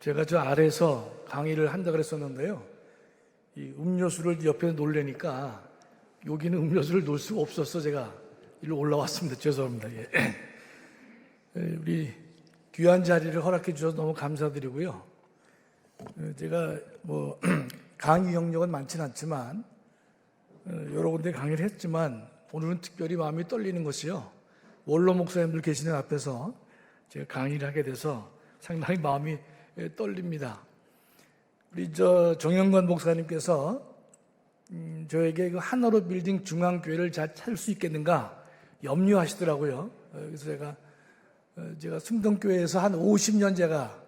제가 저 아래에서 강의를 한다 그랬었는데요. 이 음료수를 옆에 놓으려니까 여기는 음료수를 놓을 수가 없어서 제가 일로 올라왔습니다. 죄송합니다. 예. 우리 귀한 자리를 허락해 주셔서 너무 감사드리고요. 제가 뭐 강의 경력은 많지는 않지만 여러 군데 강의를 했지만 오늘은 특별히 마음이 떨리는 것이요. 원로 목사님들 계시는 앞에서 제가 강의를 하게 돼서 상당히 마음이 떨립니다. 우리 정영관 목사님께서 저에게 그 한어로 빌딩 중앙교회를 잘 찾을 수 있겠는가 염려하시더라고요. 그래서 제가 승동교회에서 한 50년 제가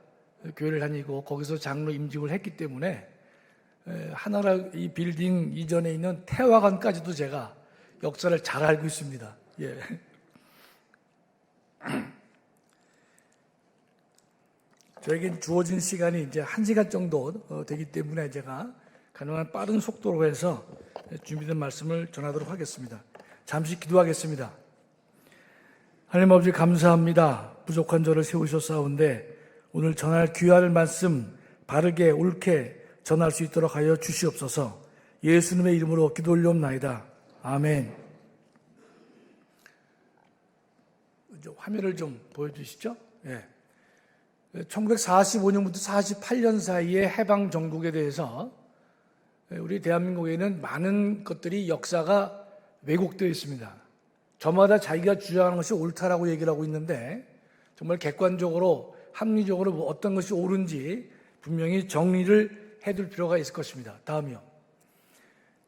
교회를 다니고 거기서 장로 임직을 했기 때문에 하나라 이 빌딩 이전에 있는 태화관까지도 제가 역사를 잘 알고 있습니다. 예. 저에게 주어진 시간이 이제 1시간 정도 되기 때문에 제가 가능한 빠른 속도로 해서 준비된 말씀을 전하도록 하겠습니다. 잠시 기도하겠습니다. 하나님 아버지 감사합니다. 부족한 저를 세우셨사온데 오늘 전할 귀할 말씀 바르게 옳게 전할 수 있도록 하여 주시옵소서. 예수님의 이름으로 기도 올려옵나이다. 아멘. 화면을 좀 보여주시죠. 예. 1945년부터 48년 사이의 해방 정국에 대해서 우리 대한민국에는 많은 것들이 역사가 왜곡되어 있습니다. 저마다 자기가 주장하는 것이 옳다라고 얘기를 하고 있는데 정말 객관적으로 합리적으로 어떤 것이 옳은지 분명히 정리를 해둘 필요가 있을 것입니다. 다음이요.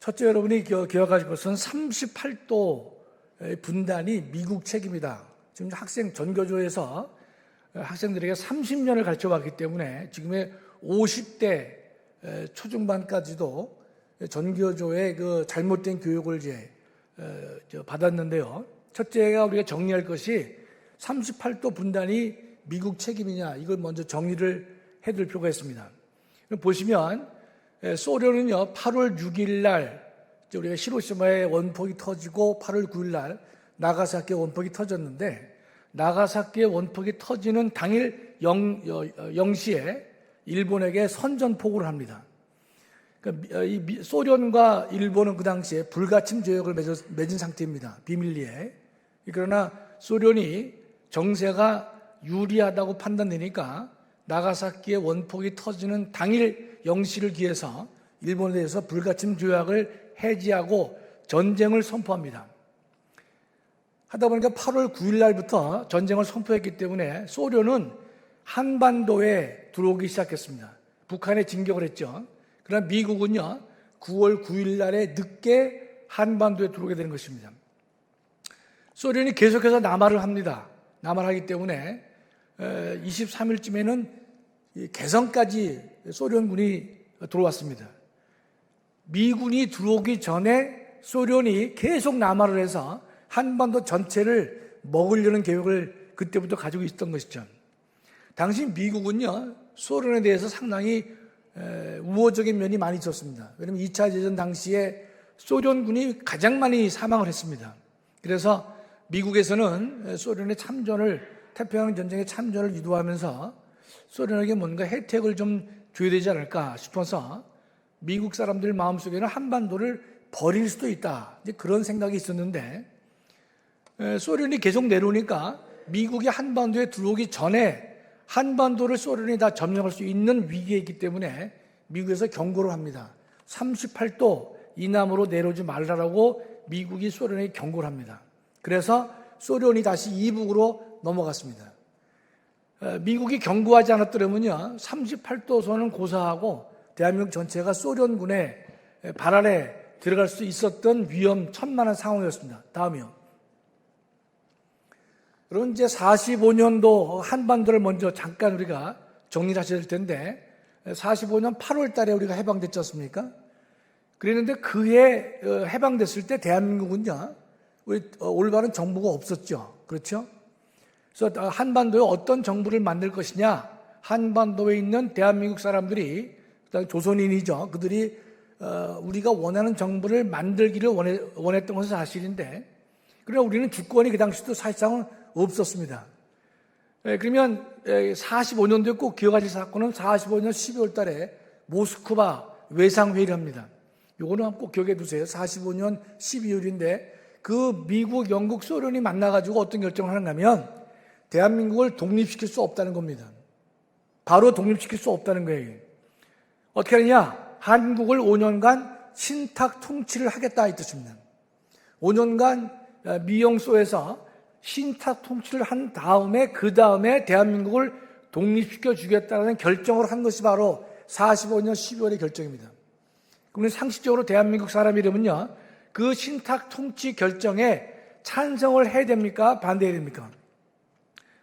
첫째, 여러분이 기억하실 것은 38도 분단이 미국 책임이다. 지금 학생 전교조에서 학생들에게 30년을 가르쳐왔기 때문에 지금의 50대 초중반까지도 전교조의 그 잘못된 교육을 이제 받았는데요. 첫째가 우리가 정리할 것이 38도 분단이 미국 책임이냐, 이걸 먼저 정리를 해둘 필요가 있습니다. 보시면 소련은요 8월 6일 날 우리가 히로시마에 원폭이 터지고 8월 9일 날 나가사키에 원폭이 터졌는데 나가사키의 원폭이 터지는 당일 0시에 일본에게 선전포고를 합니다. 그러니까 이 소련과 일본은 그 당시에 불가침 조약을 맺은 상태입니다. 비밀리에. 그러나 소련이 정세가 유리하다고 판단되니까 나가사키의 원폭이 터지는 당일 0시를 기해서 일본에 대해서 불가침 조약을 해지하고 전쟁을 선포합니다. 하다 보니까 8월 9일 날부터 전쟁을 선포했기 때문에 소련은 한반도에 들어오기 시작했습니다. 북한에 진격을 했죠. 그러나 미국은요 9월 9일 날에 늦게 한반도에 들어오게 되는 것입니다. 소련이 계속해서 남하를 합니다. 남하를 하기 때문에 23일쯤에는 개성까지 소련군이 들어왔습니다. 미군이 들어오기 전에 소련이 계속 남하를 해서 한반도 전체를 먹으려는 계획을 그때부터 가지고 있었던 것이죠. 당시 미국은요 소련에 대해서 상당히 우호적인 면이 많이 있었습니다. 왜냐하면 2차 대전 당시에 소련군이 가장 많이 사망을 했습니다. 그래서 미국에서는 소련의 참전을, 태평양 전쟁의 참전을 유도하면서 소련에게 뭔가 혜택을 좀 줘야 되지 않을까 싶어서 미국 사람들 마음속에는 한반도를 버릴 수도 있다, 이제 그런 생각이 있었는데 소련이 계속 내려오니까 미국이 한반도에 들어오기 전에 한반도를 소련이 다 점령할 수 있는 위기에 있기 때문에 미국에서 경고를 합니다. 38도 이남으로 내려오지 말라라고 미국이 소련에게 경고를 합니다. 그래서 소련이 다시 이북으로 넘어갔습니다. 미국이 경고하지 않았더라면요 38도 선은 고사하고 대한민국 전체가 소련군의 발 아래 들어갈 수 있었던 위험천만한 상황이었습니다. 다음이요. 여러분 이제 45년도 한반도를 먼저 잠깐 우리가 정리를 하셔야 될 텐데 45년 8월 달에 우리가 해방됐지 않습니까? 그랬는데 그해 해방됐을 때 대한민국은요 우리 올바른 정부가 없었죠. 그렇죠? 그래서 한반도에 어떤 정부를 만들 것이냐, 한반도에 있는 대한민국 사람들이 조선인이죠. 그들이 우리가 원하는 정부를 만들기를 원했던 것은 사실인데 그러나 우리는 주권이 그 당시도 사실상은 없었습니다. 그러면 45년도에 꼭 기억하실 사건은 45년 12월 달에 모스크바 외상회의를 합니다. 요거는 꼭 기억해 두세요. 45년 12월인데 그 미국, 영국, 소련이 만나가지고 어떤 결정을 하는가 하면 대한민국을 독립시킬 수 없다는 겁니다. 바로 독립시킬 수 없다는 거예요. 어떻게 하느냐? 한국을 5년간 신탁 통치를 하겠다 이 뜻입니다. 5년간 미영소에서 신탁 통치를 한 다음에 그 다음에 대한민국을 독립시켜 주겠다는 결정을 한 것이 바로 45년 12월의 결정입니다. 그러면 상식적으로 대한민국 사람이라면요, 그 신탁 통치 결정에 찬성을 해야 됩니까? 반대해야 됩니까?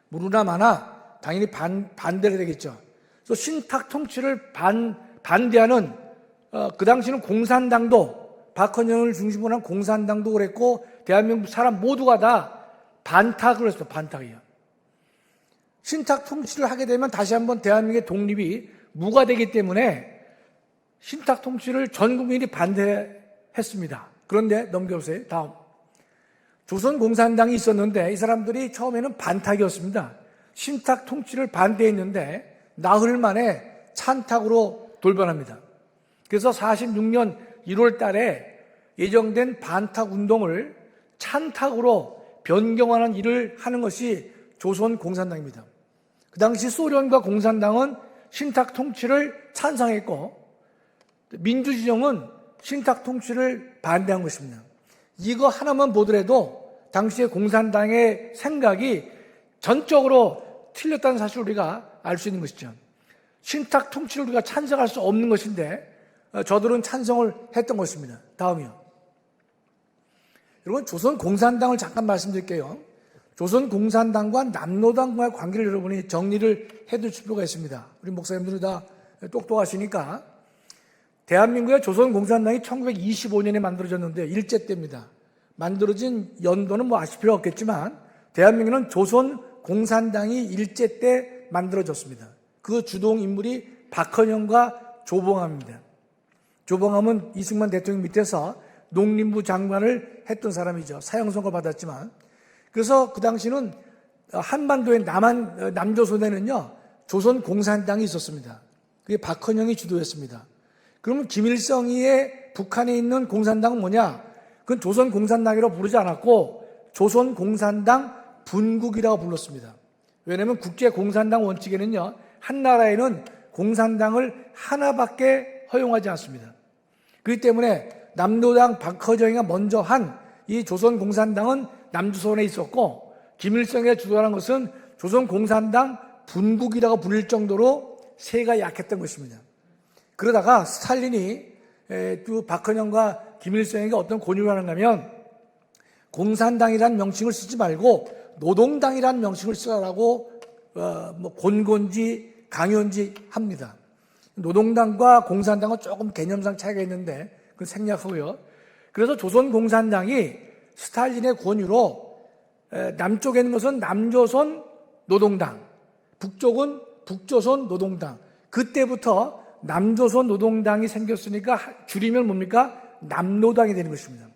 무르나 마나 당연히 반대가 되겠죠. 그래서 신탁 통치를 반대하는 그 당시는 공산당도 박헌영을 중심으로 한 공산당도 그랬고 대한민국 사람 모두가 다 반탁을 했어. 반탁이요. 신탁 통치를 하게 되면 다시 한번 대한민국의 독립이 무가되기 때문에 신탁 통치를 전 국민이 반대했습니다. 그런데 넘겨보세요. 다음. 조선공산당이 있었는데 이 사람들이 처음에는 반탁이었습니다. 신탁 통치를 반대했는데 나흘 만에 찬탁으로 돌변합니다. 그래서 46년 1월 달에 예정된 반탁 운동을 찬탁으로 변경하는 일을 하는 것이 조선공산당입니다. 그 당시 소련과 공산당은 신탁 통치를 찬성했고 민주진영은 신탁 통치를 반대한 것입니다. 이거 하나만 보더라도 당시의 공산당의 생각이 전적으로 틀렸다는 사실을 우리가 알 수 있는 것이죠. 신탁 통치를 우리가 찬성할 수 없는 것인데 저들은 찬성을 했던 것입니다. 다음이요. 여러분, 조선공산당을 잠깐 말씀드릴게요. 조선공산당과 남로당과의 관계를 여러분이 정리를 해둘 필요가 있습니다. 우리 목사님들이 다 똑똑하시니까. 대한민국의 조선공산당이 1925년에 만들어졌는데 일제 때입니다. 만들어진 연도는 아실 필요 없겠지만 대한민국은 조선공산당이 일제 때 만들어졌습니다. 그 주동 인물이 박헌영과 조봉암입니다. 조봉암은 이승만 대통령 밑에서 농림부 장관을 했던 사람이죠. 사형선고 받았지만. 그래서 그 당시는 한반도의 남조선에는요, 조선공산당이 있었습니다. 그게 박헌영이 주도했습니다. 그러면 김일성이의 북한에 있는 공산당은 뭐냐? 그건 조선공산당이라고 부르지 않았고 조선공산당 분국이라고 불렀습니다. 왜냐하면 국제공산당 원칙에는요, 한 나라에는 공산당을 하나밖에 허용하지 않습니다. 그렇기 때문에 남로당 박헌영이가 먼저 한 이 조선공산당은 남조선에 있었고 김일성이 주도하는 것은 조선공산당 분국이라고 불릴 정도로 세가 약했던 것입니다. 그러다가 스탈린이 또 박헌영과 김일성에게 어떤 권유를 하는가 하면 공산당이라는 명칭을 쓰지 말고 노동당이라는 명칭을 쓰라고 곤곤지 강연지 합니다. 노동당과 공산당은 조금 개념상 차이가 있는데 그건 생략하고요. 그래서 조선공산당이 스탈린의 권유로 남쪽에 있는 것은 남조선 노동당, 북쪽은 북조선 노동당. 그때부터 남조선 노동당이 생겼으니까 줄이면 뭡니까? 남노당이 되는 것입니다.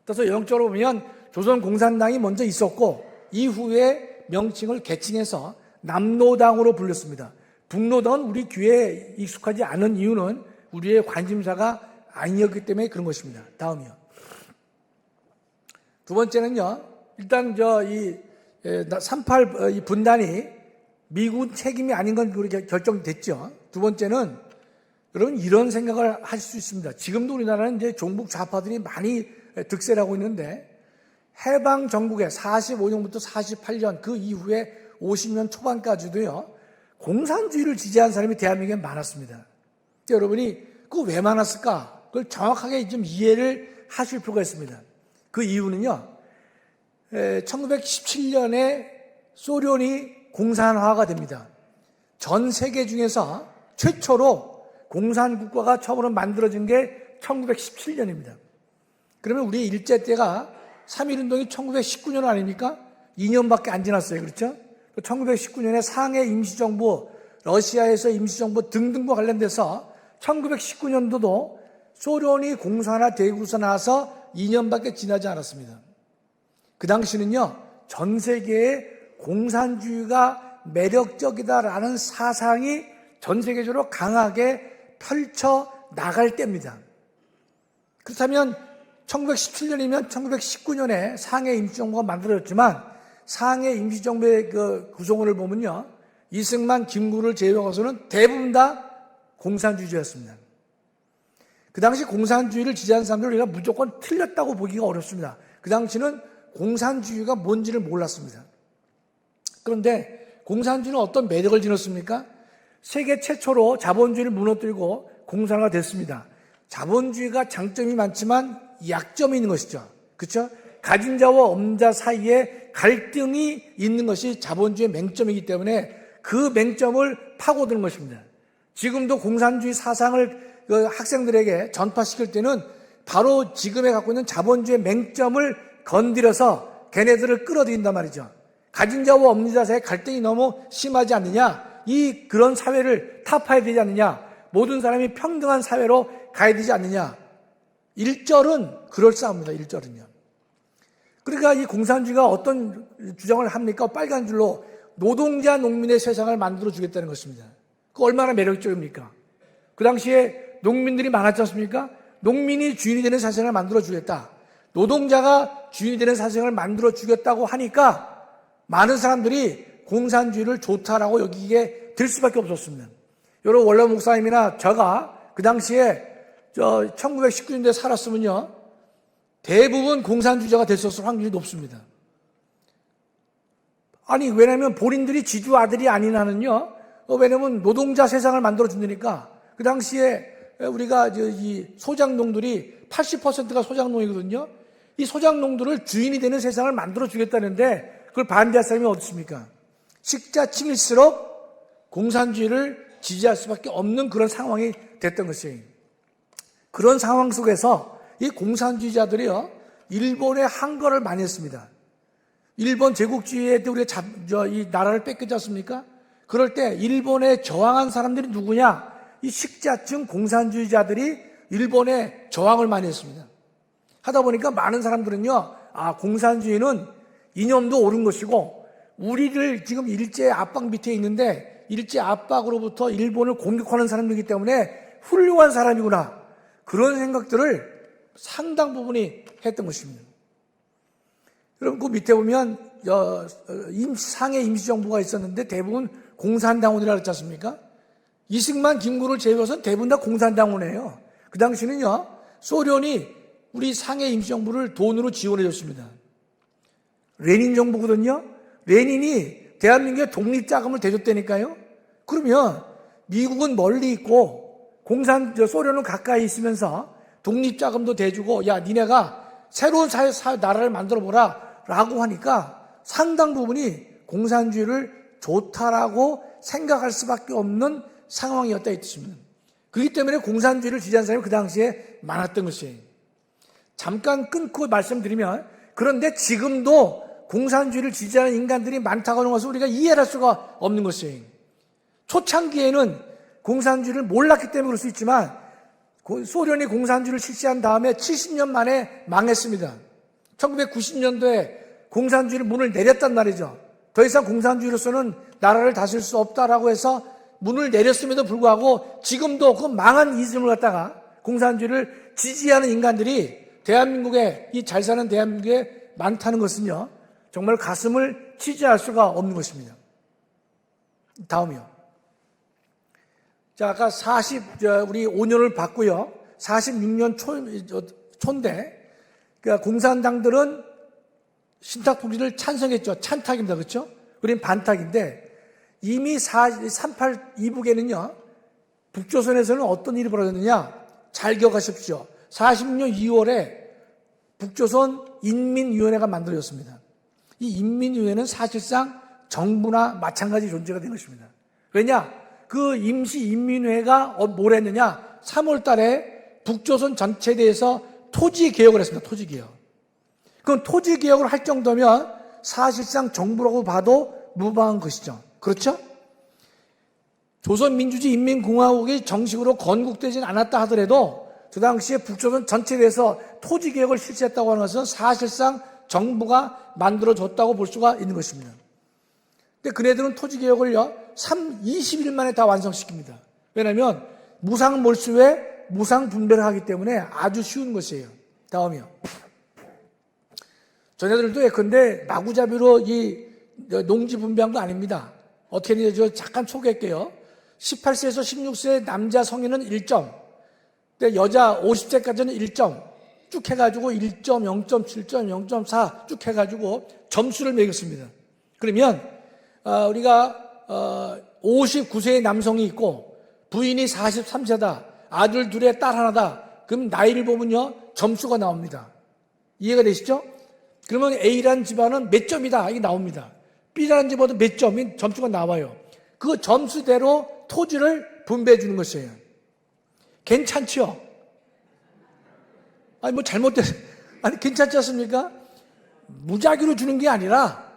그래서 영적으로 보면 조선공산당이 먼저 있었고 이후에 명칭을 개칭해서 남노당으로 불렸습니다. 북노당은 우리 귀에 익숙하지 않은 이유는 우리의 관심사가 아니었기 때문에 그런 것입니다. 다음이요. 두 번째는요, 일단 38 분단이 미군 책임이 아닌 건 그렇게 결정됐죠. 두 번째는 여러분 이런 생각을 할 수 있습니다. 지금도 우리나라는 이제 종북 좌파들이 많이 득세를 하고 있는데 해방 전국에 45년부터 48년 그 이후에 50년 초반까지도요, 공산주의를 지지한 사람이 대한민국에 많았습니다. 여러분이 그거 왜 많았을까? 그걸 정확하게 좀 이해를 하실 필요가 있습니다. 그 이유는요, 1917년에 소련이 공산화가 됩니다. 전 세계 중에서 최초로 공산국가가 처음으로 만들어진 게 1917년입니다. 그러면 우리 일제 때가 3.1운동이 1919년 아닙니까? 2년밖에 안 지났어요. 그렇죠? 1919년에 상해 임시정부, 러시아에서 임시정부 등등과 관련돼서 1919년도도 소련이 공산화되고서 나서 2년밖에 지나지 않았습니다. 그 당시는요, 전 세계에 공산주의가 매력적이다라는 사상이 전 세계적으로 강하게 펼쳐 나갈 때입니다. 그렇다면 1917년이면 1919년에 상해 임시정부가 만들어졌지만 상해 임시정부의 그 구성원을 보면요, 이승만, 김구를 제외하고서는 대부분 다 공산주의자였습니다. 그 당시 공산주의를 지지하는 사람들을 우리가 무조건 틀렸다고 보기가 어렵습니다. 그 당시는 공산주의가 뭔지를 몰랐습니다. 그런데 공산주의는 어떤 매력을 지녔습니까? 세계 최초로 자본주의를 무너뜨리고 공산화가 됐습니다. 자본주의가 장점이 많지만 약점이 있는 것이죠. 그렇죠? 가진 자와 없는 자 사이에 갈등이 있는 것이 자본주의의 맹점이기 때문에 그 맹점을 파고드는 것입니다. 지금도 공산주의 사상을 학생들에게 전파시킬 때는 바로 지금에 갖고 있는 자본주의의 맹점을 건드려서 걔네들을 끌어들인단 말이죠. 가진 자와 없는 자 사이에 갈등이 너무 심하지 않느냐, 그런 사회를 타파해야 되지 않느냐, 모든 사람이 평등한 사회로 가야 되지 않느냐. 1절은 그럴싸합니다. 1절은요. 그러니까 이 공산주의가 어떤 주장을 합니까? 빨간 줄로 노동자 농민의 세상을 만들어 주겠다는 것입니다. 그 얼마나 매력적입니까? 그 당시에 농민들이 많았지 않습니까? 농민이 주인이 되는 세상을 만들어 주겠다. 노동자가 주인이 되는 세상을 만들어 주겠다고 하니까 많은 사람들이 공산주의를 좋다라고 여기게 될 수밖에 없었습니다. 여러분, 원로 목사님이나 제가 그 당시에 1919년도에 살았으면요, 대부분 공산주의자가 됐었을 확률이 높습니다. 아니, 왜냐면 본인들이 지주 아들이 아닌 한은요, 왜냐면 노동자 세상을 만들어준다니까. 그 당시에 우리가 이 소장농들이 80%가 소장농이거든요. 이 소장농들을 주인이 되는 세상을 만들어주겠다는데 그걸 반대할 사람이 어디 있습니까? 식자층일수록 공산주의를 지지할 수밖에 없는 그런 상황이 됐던 것이에요. 그런 상황 속에서 이 공산주의자들이요, 일본의 항거를 많이 했습니다. 일본 제국주의에 때 우리가 이 나라를 뺏겼지 않습니까? 그럴 때 일본에 저항한 사람들이 누구냐? 이 식자층 공산주의자들이 일본에 저항을 많이 했습니다. 하다 보니까 많은 사람들은요, 공산주의는 이념도 옳은 것이고 우리를 지금 일제 압박 밑에 있는데 일제 압박으로부터 일본을 공격하는 사람이기 때문에 훌륭한 사람이구나, 그런 생각들을 상당 부분이 했던 것입니다. 여러분, 그 밑에 보면 상해 임시정부가 있었는데 대부분 공산당원이라고 했지 않습니까? 이승만, 김구를 제외해서는 대부분 다 공산당원이에요. 그 당시는요, 소련이 우리 상해 임시정부를 돈으로 지원해 줬습니다. 레닌 정부거든요. 레닌이 대한민국에 독립자금을 대줬다니까요. 그러면 미국은 멀리 있고 소련은 가까이 있으면서 독립자금도 대주고, 야, 니네가 새로운 나라를 만들어보라 라고 하니까 상당 부분이 공산주의를 좋다라고 생각할 수밖에 없는 상황이었다 이 뜻입니다. 그렇기 때문에 공산주의를 지지한 사람이 그 당시에 많았던 것이에요. 잠깐 끊고 말씀드리면, 그런데 지금도 공산주의를 지지하는 인간들이 많다고 하는 것을 우리가 이해할 수가 없는 것이에요. 초창기에는 공산주의를 몰랐기 때문에 그럴 수 있지만 소련이 공산주의를 실시한 다음에 70년 만에 망했습니다. 1990년도에 공산주의를 문을 내렸단 말이죠. 더 이상 공산주의로서는 나라를 다스릴 수 없다라고 해서 문을 내렸음에도 불구하고 지금도 그 망한 이즘을 갖다가 공산주의를 지지하는 인간들이 대한민국에, 이 잘 사는 대한민국에 많다는 것은요, 정말 가슴을 치지할 수가 없는 것입니다. 다음이요. 자, 아까 우리 5년을 받고요, 46년 초인데, 그러니까 공산당들은 신탁통지를 찬성했죠. 찬탁입니다. 그렇죠? 우리는 반탁인데, 이미 38 이북에는요, 북조선에서는 어떤 일이 벌어졌느냐? 잘 기억하십시오. 46년 2월에 북조선 인민위원회가 만들어졌습니다. 이 인민위원회는 사실상 정부나 마찬가지 존재가 된 것입니다. 왜냐? 그 임시인민회가 뭘 했느냐? 3월 달에 북조선 전체에 대해서 토지개혁을 했습니다. 토지개혁. 그럼 토지개혁을 할 정도면 사실상 정부라고 봐도 무방한 것이죠. 그렇죠? 조선민주주의 인민공화국이 정식으로 건국되진 않았다 하더라도 그 당시에 북조선 전체에 대해서 토지개혁을 실시했다고 하는 것은 사실상 정부가 만들어줬다고 볼 수가 있는 것입니다. 근데 그네들은 토지개혁을요, 20일 만에 다 완성시킵니다. 왜냐하면 무상몰수에 무상분배를 하기 때문에 아주 쉬운 것이에요. 다음이요. 전애들도 예컨대 마구잡이로 이 농지분배한 거 아닙니다. 어떻게 했는지 저 잠깐 소개할게요. 18세에서 16세 남자 성인은 1점, 근데 여자 50세까지는 1점, 쭉 해가지고 1점, 0.7점, 0.4 쭉 해가지고 점수를 매겼습니다. 그러면 우리가 59세의 남성이 있고 부인이 43세다, 아들 둘에 딸 하나다. 그럼 나이를 보면요, 점수가 나옵니다. 이해가 되시죠? 그러면 A라는 집안은 몇 점이다, 이게 나옵니다. B라는 집안도 몇 점인 점수가 나와요. 그 점수대로 토지를 분배해 주는 것이에요. 괜찮죠? 아니, 뭐 아니, 괜찮지 않습니까? 무작위로 주는 게 아니라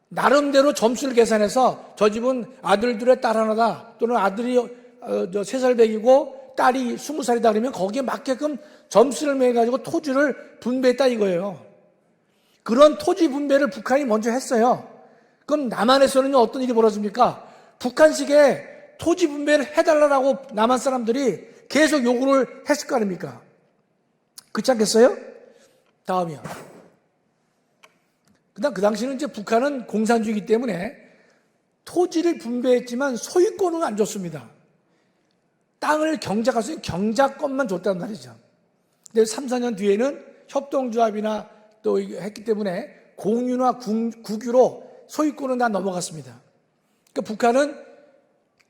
나름대로 점수를 계산해서 저 집은 아들 둘에 딸 하나다, 또는 아들이 3살 배기고 딸이 20살이다 그러면 거기에 맞게끔 점수를 매가지고 토지를 분배했다 이거예요. 그런 토지 분배를 북한이 먼저 했어요. 그럼 남한에서는 어떤 일이 벌어집니까? 북한식의 토지 분배를 해달라고 남한 사람들이 계속 요구를 했을 거 아닙니까? 그렇지 않겠어요? 다음이요. 그 당시는 이제 북한은 공산주의이기 때문에 토지를 분배했지만 소유권은 안 줬습니다. 땅을 경작할 경작권만 줬단 말이죠. 근데 3, 4년 뒤에는 협동조합이나 또 했기 때문에 공유나 국유로 소유권은 다 넘어갔습니다. 그러니까 북한은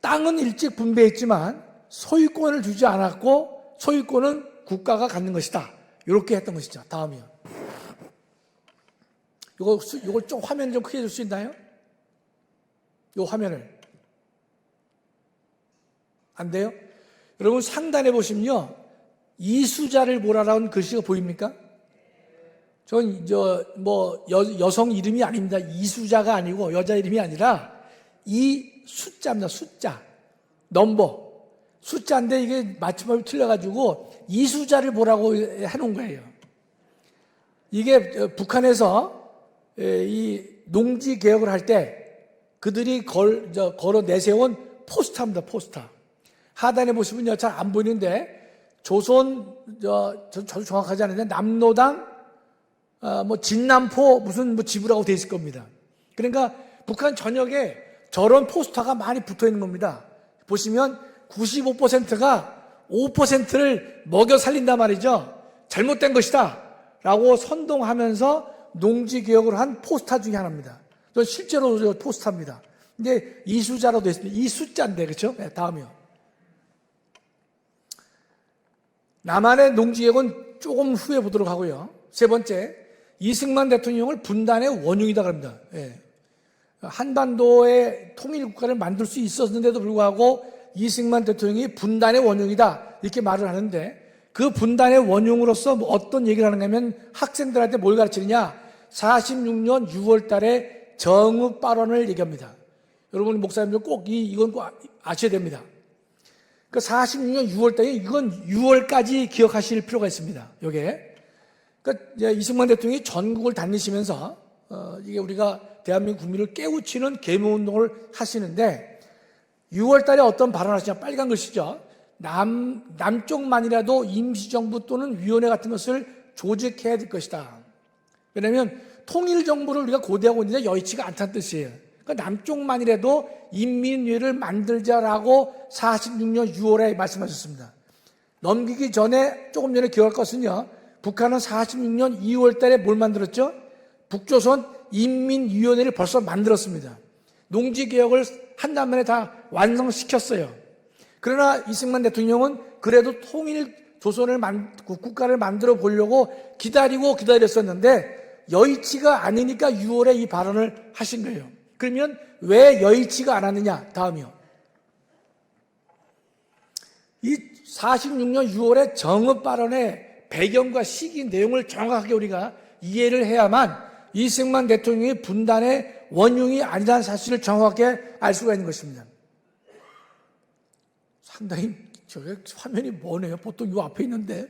땅은 일찍 분배했지만 소유권을 주지 않았고 소유권은 국가가 갖는 것이다. 이렇게 했던 것이죠. 다음이요. 이걸 좀 화면 좀 크게 줄 수 있나요? 이 화면을. 안 돼요? 여러분 상단에 보시면요, 이수자를 보라라는 글씨가 보입니까? 전 여성 이름이 아닙니다. 이수자가 아니고 여자 이름이 아니라 이 숫자입니다. 숫자, 넘버, 숫자인데 이게 맞춤법이 틀려가지고 이수자를 보라고 해놓은 거예요. 이게 북한에서 이 농지 개혁을 할 때 그들이 걸어 내세운 포스터입니다. 포스터. 하단에 보시면요, 잘 안 보이는데 저도 정확하지 않은데 남로당 진남포 무슨 지부라고 돼 있을 겁니다. 그러니까 북한 전역에 저런 포스터가 많이 붙어 있는 겁니다. 보시면 95%가 5%를 먹여 살린단 말이죠. 잘못된 것이다 라고 선동하면서 농지개혁을 한 포스터 중에 하나입니다. 실제로 포스터입니다. 근데 이수자로 되어 있습니다. 이 숫자인데, 그렇죠? 네, 다음이요. 남한의 농지개혁은 조금 후에 보도록 하고요. 세 번째, 이승만 대통령을 분단의 원흉이다 그럽니다. 예. 한반도의 통일국가를 만들 수 있었는데도 불구하고 이승만 대통령이 분단의 원흉이다 이렇게 말을 하는데, 그 분단의 원흉으로서 어떤 얘기를 하는가 하면 학생들한테 뭘 가르치느냐, 46년 6월 달에 정읍 발언을 얘기합니다. 여러분 목사님들 이건 꼭 아셔야 됩니다. 그 46년 6월 달에 이건 6월까지 기억하실 필요가 있습니다. 요게. 그러니까 이승만 대통령이 전국을 다니시면서 이게 우리가 대한민국 국민을 깨우치는 계몽운동을 하시는데 6월 달에 어떤 발언을 하시냐, 빨간 글씨죠. 남쪽만이라도 임시정부 또는 위원회 같은 것을 조직해야 될 것이다. 왜냐하면 통일정부를 우리가 고대하고 있는데 여의치가 않다는 뜻이에요. 그러니까 남쪽만이라도 인민위를 만들자라고 46년 6월에 말씀하셨습니다. 넘기기 전에 조금 전에 기억할 것은요, 북한은 46년 2월 달에 뭘 만들었죠? 북조선 인민위원회를 벌써 만들었습니다. 농지개혁을 한 다음에 다 완성시켰어요. 그러나 이승만 대통령은 그래도 조선을 국가를 만들어 보려고 기다렸었는데 여의치가 않으니까 6월에 이 발언을 하신 거예요. 그러면 왜 여의치가 않았느냐? 다음이요. 이 46년 6월에 정읍 발언의 배경과 시기 내용을 정확하게 우리가 이해를 해야만 이승만 대통령이 분단의 원흉이 아니라는 사실을 정확하게 알 수가 있는 것입니다. 상당히 저게 화면이 뭐네요. 보통 요 앞에 있는데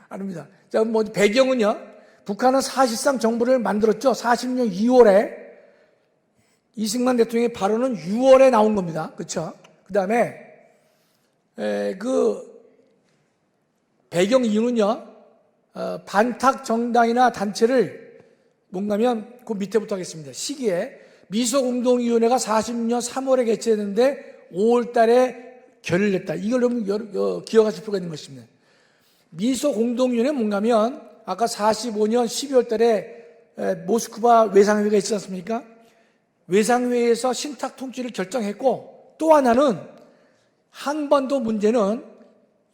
아닙니다. 자, 배경은요, 북한은 사실상 정부를 만들었죠. 40년 2월에 이승만 대통령의 발언은 6월에 나온 겁니다. 그렇죠? 그다음에 그 배경 이유는요. 반탁 정당이나 단체를 뭔가면 그 밑에부터 하겠습니다. 시기에 미소공동위원회가 46년 3월에 개최했는데 5월 달에 결렬했다. 이걸 좀 기억하실 필요가 있는 것입니다. 미소공동위원회 뭔가면 아까 45년 12월 달에 모스크바 외상회의가 있지 않습니까? 외상회의에서 신탁 통치를 결정했고, 또 하나는 한반도 문제는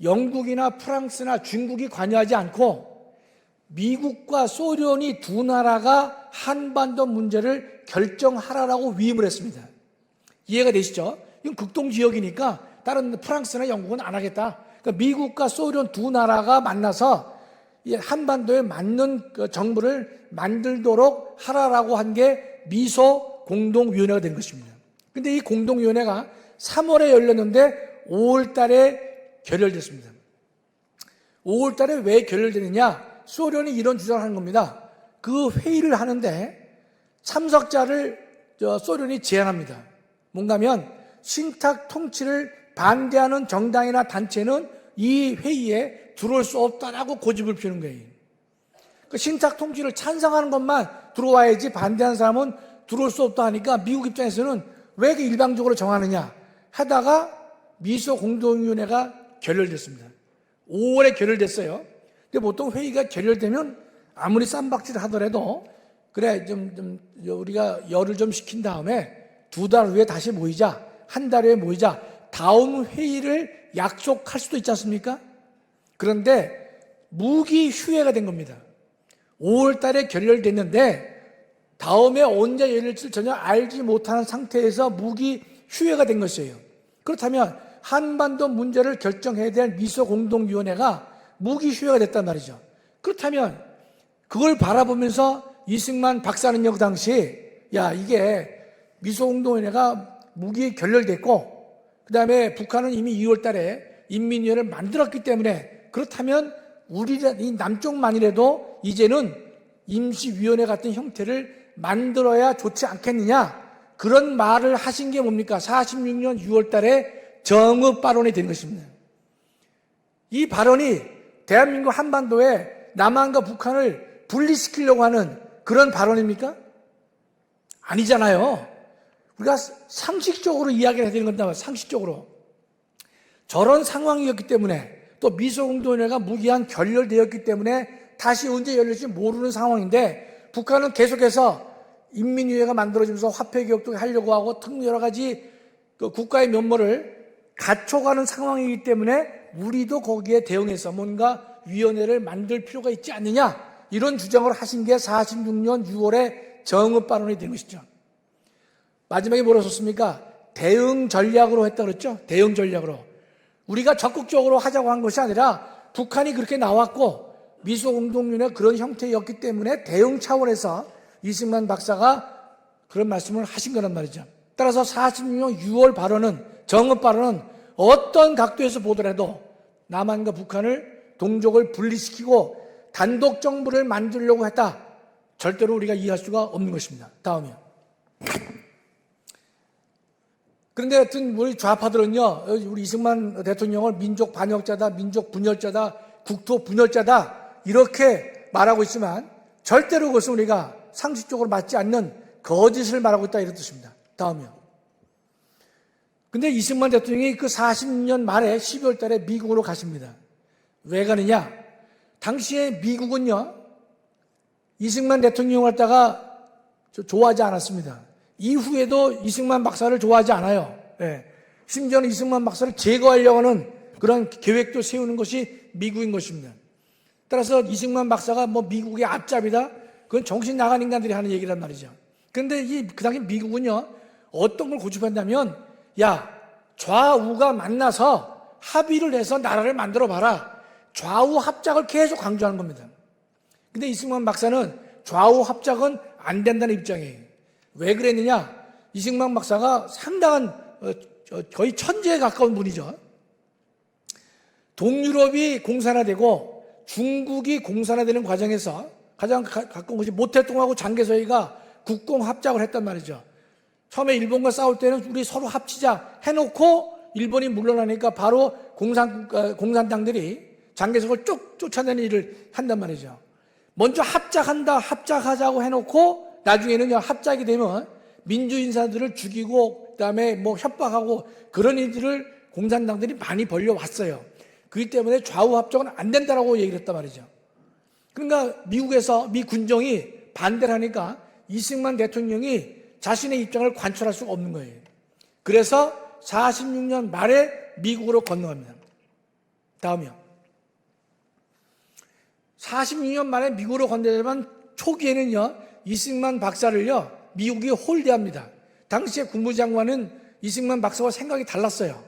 영국이나 프랑스나 중국이 관여하지 않고 미국과 소련이 두 나라가 한반도 문제를 결정하라라고 위임을 했습니다. 이해가 되시죠? 이건 극동지역이니까 다른 프랑스나 영국은 안 하겠다. 그러니까 미국과 소련 두 나라가 만나서 한반도에 맞는 정부를 만들도록 하라라고 한 게 미소 공동위원회가 된 것입니다. 근데 이 공동위원회가 3월에 열렸는데 5월 달에 결렬됐습니다. 5월 달에 왜 결렬되느냐? 소련이 이런 주장을 하는 겁니다. 그 회의를 하는데 참석자를 소련이 제한합니다. 뭔가면 신탁 통치를 반대하는 정당이나 단체는 이 회의에 들어올 수 없다라고 고집을 피우는 거예요. 그 신탁 통치를 찬성하는 것만 들어와야지 반대하는 사람은 들어올 수 없다 하니까 미국 입장에서는 왜 이렇게 일방적으로 정하느냐 하다가 미소 공동위원회가 결렬됐습니다. 5월에 결렬됐어요. 근데 보통 회의가 결렬되면 아무리 쌈박질을 하더라도 그래 좀 우리가 열을 좀 식힌 다음에 2달 후에 다시 모이자, 한 달 후에 모이자, 다음 회의를 약속할 수도 있지 않습니까? 그런데 무기 휴회가 된 겁니다. 5월 달에 결렬됐는데 다음에 언제 열릴지 전혀 알지 못하는 상태에서 무기 휴회가 된 것이에요. 그렇다면 한반도 문제를 결정해야 될 미소공동위원회가 무기 휴회가 됐단 말이죠. 그렇다면 그걸 바라보면서 이승만 박사는요, 그 당시 야 이게 미소공동위원회가 무기 결렬됐고 그 다음에 북한은 이미 2월 달에 인민위원회를 만들었기 때문에 그렇다면 우리 이 남쪽만이라도 이제는 임시위원회 같은 형태를 만들어야 좋지 않겠느냐, 그런 말을 하신 게 뭡니까? 46년 6월 달에 정읍 발언이 된 것입니다. 이 발언이 대한민국 한반도에 남한과 북한을 분리시키려고 하는 그런 발언입니까? 아니잖아요. 우리가 상식적으로 이야기를 해야 되는 건데, 상식적으로. 저런 상황이었기 때문에 또 미소공동위원회가 무기한 결렬되었기 때문에 다시 언제 열릴지 모르는 상황인데 북한은 계속해서 인민위회가 만들어지면서 화폐개혁도 하려고 하고 여러 가지 국가의 면모를 갖춰가는 상황이기 때문에 우리도 거기에 대응해서 뭔가 위원회를 만들 필요가 있지 않느냐, 이런 주장을 하신 게 46년 6월에 정읍 발언이 된 것이죠. 마지막에 뭐라고 썼습니까? 대응 전략으로 했다 그랬죠. 대응 전략으로. 우리가 적극적으로 하자고 한 것이 아니라 북한이 그렇게 나왔고 미소공동위원회 그런 형태였기 때문에 대응 차원에서 이승만 박사가 그런 말씀을 하신 거란 말이죠. 따라서 46년 6월 발언은, 정읍 발언은 어떤 각도에서 보더라도 남한과 북한을 동족을 분리시키고 단독 정부를 만들려고 했다, 절대로 우리가 이해할 수가 없는 것입니다. 다음이요. 그런데 하여튼 우리 좌파들은요, 우리 이승만 대통령을 민족 반역자다, 민족 분열자다, 국토 분열자다 이렇게 말하고 있지만 절대로 그것은 우리가 상식적으로 맞지 않는 거짓을 말하고 있다, 이런 뜻입니다. 다음이요. 근데 이승만 대통령이 그 40년 말에 12월 달에 미국으로 가십니다. 왜 가느냐? 당시에 미국은요, 이승만 대통령을 갖다가 좋아하지 않았습니다. 이후에도 이승만 박사를 좋아하지 않아요. 예. 심지어는 이승만 박사를 제거하려고 하는 그런 계획도 세우는 것이 미국인 것입니다. 따라서 이승만 박사가 뭐 미국의 앞잡이다? 그건 정신 나간 인간들이 하는 얘기란 말이죠. 그런데 그 당시 미국은요, 어떤 걸 고집한다면, 야, 좌우가 만나서 합의를 해서 나라를 만들어 봐라. 좌우 합작을 계속 강조하는 겁니다. 근데 이승만 박사는 좌우 합작은 안 된다는 입장이에요. 왜 그랬느냐? 이승만 박사가 상당한 거의 천재에 가까운 분이죠. 동유럽이 공산화되고 중국이 공산화되는 과정에서 가장 가까운 것이 모태똥하고 장개서희가 국공 합작을 했단 말이죠. 처음에 일본과 싸울 때는 우리 서로 합치자 해놓고 일본이 물러나니까 바로 공산당들이 장개석을 쭉 쫓아내는 일을 한단 말이죠. 먼저 합작하자고 해놓고 나중에는 합작이 되면 민주인사들을 죽이고 그다음에 뭐 협박하고 그런 일들을 공산당들이 많이 벌려왔어요. 그렇기 때문에 좌우 합작은 안 된다라고 얘기를 했단 말이죠. 그러니까 미국에서 미 군정이 반대를 하니까 이승만 대통령이 자신의 입장을 관철할 수가 없는 거예요. 그래서 46년 말에 미국으로 건너갑니다. 다음이요. 46년 만에 미국으로 건너려면 초기에는요, 이승만 박사를요, 미국이 홀대합니다. 당시에 국무장관은 이승만 박사와 생각이 달랐어요.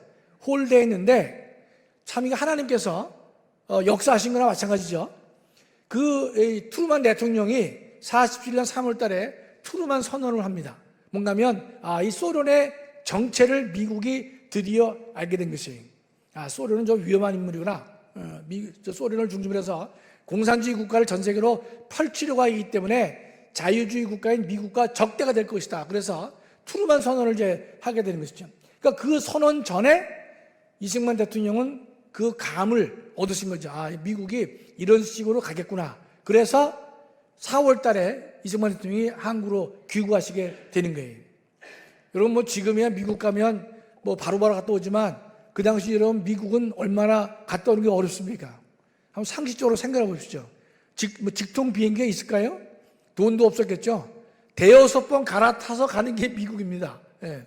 홀대했는데, 참 이게 하나님께서 역사하신 거나 마찬가지죠. 트루만 대통령이 47년 3월 달에 트루만 선언을 합니다. 뭔가면, 이 소련의 정체를 미국이 드디어 알게 된 것이에요. 소련은 좀 위험한 인물이구나. 소련을 중심으로 해서 공산주의 국가를 전 세계로 펼치려고 하기 때문에 자유주의 국가인 미국과 적대가 될 것이다. 그래서 트루만 선언을 이제 하게 되는 것이죠. 그러니까 그 선언 전에 이승만 대통령은 그 감을 얻으신 거죠. 미국이 이런 식으로 가겠구나. 그래서 4월 달에 이승만 대통령이 한국으로 귀국하시게 되는 거예요. 여러분 뭐 지금이야 미국 가면 뭐 바로바로 갔다 오지만 그 당시 여러분 미국은 얼마나 갔다 오는 게 어렵습니까? 한번 상식적으로 생각해 보십시오. 직통 비행기가 있을까요? 돈도 없었겠죠. 대여섯 번 갈아타서 가는 게 미국입니다. 예.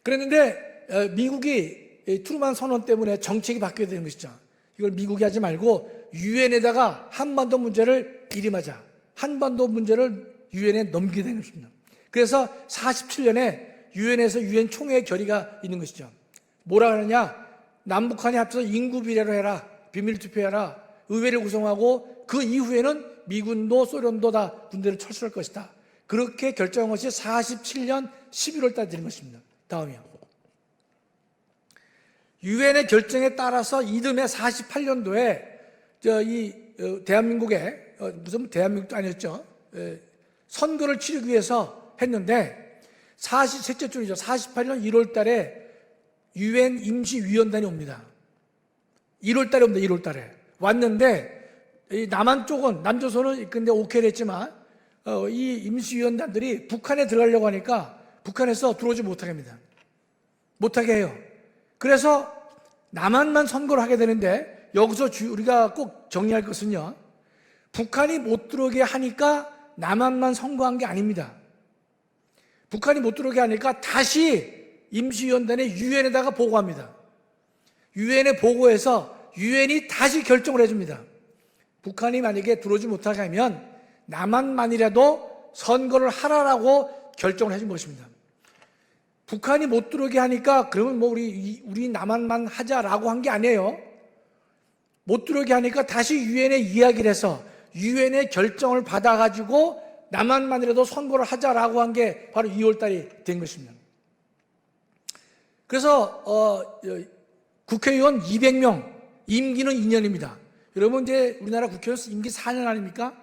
그랬는데 미국이 트루만 선언 때문에 정책이 바뀌어야 되는 것이죠. 이걸 미국이 하지 말고 유엔에다가 한반도 문제를 일임하자. 한반도 문제를 유엔에 넘기게 되는 것입니다. 그래서 47년에 유엔에서 유엔 총회 결의가 있는 것이죠. 뭐라 하느냐? 남북한이 합쳐서 인구 비례로 해라. 비밀 투표해라. 의회를 구성하고 그 이후에는 미군도 소련도 다 군대를 철수할 것이다. 그렇게 결정한 것이 47년 11월 달에 되는 것입니다. 다음이요. 유엔의 결정에 따라서 이듬해 48년도에 대한민국에 무슨 대한민국도 아니었죠. 선거를 치르기 위해서 했는데 43째 줄이죠. 48년 1월 달에 유엔 임시위원단이 옵니다. 1월 달에 옵니다. 1월 달에. 왔는데 남한 쪽은 남조선은 근데 오케이를 했지만 이 임시위원단들이 북한에 들어가려고 하니까 북한에서 들어오지 못하게 합니다. 못하게 해요. 그래서 남한만 선거를 하게 되는데 여기서 우리가 꼭 정리할 것은요. 북한이 못 들어오게 하니까 남한만 선거한 게 아닙니다. 북한이 못 들어오게 하니까 다시 임시위원단에 유엔에다가 보고합니다. 유엔에 보고해서 유엔이 다시 결정을 해줍니다. 북한이 만약에 들어오지 못하게 하면 남한만이라도 선거를 하라라고 결정을 해준 것입니다. 북한이 못 들어오게 하니까 그러면 뭐 우리 남한만 하자라고 한 게 아니에요. 못 들어오게 하니까 다시 유엔에 이야기를 해서 유엔의 결정을 받아가지고 남한만이라도 선거를 하자라고 한 게 바로 2월 달이 된 것입니다. 그래서 국회의원 200명, 임기는 2년입니다. 여러분 이제 우리나라 국회의원 임기 4년 아닙니까?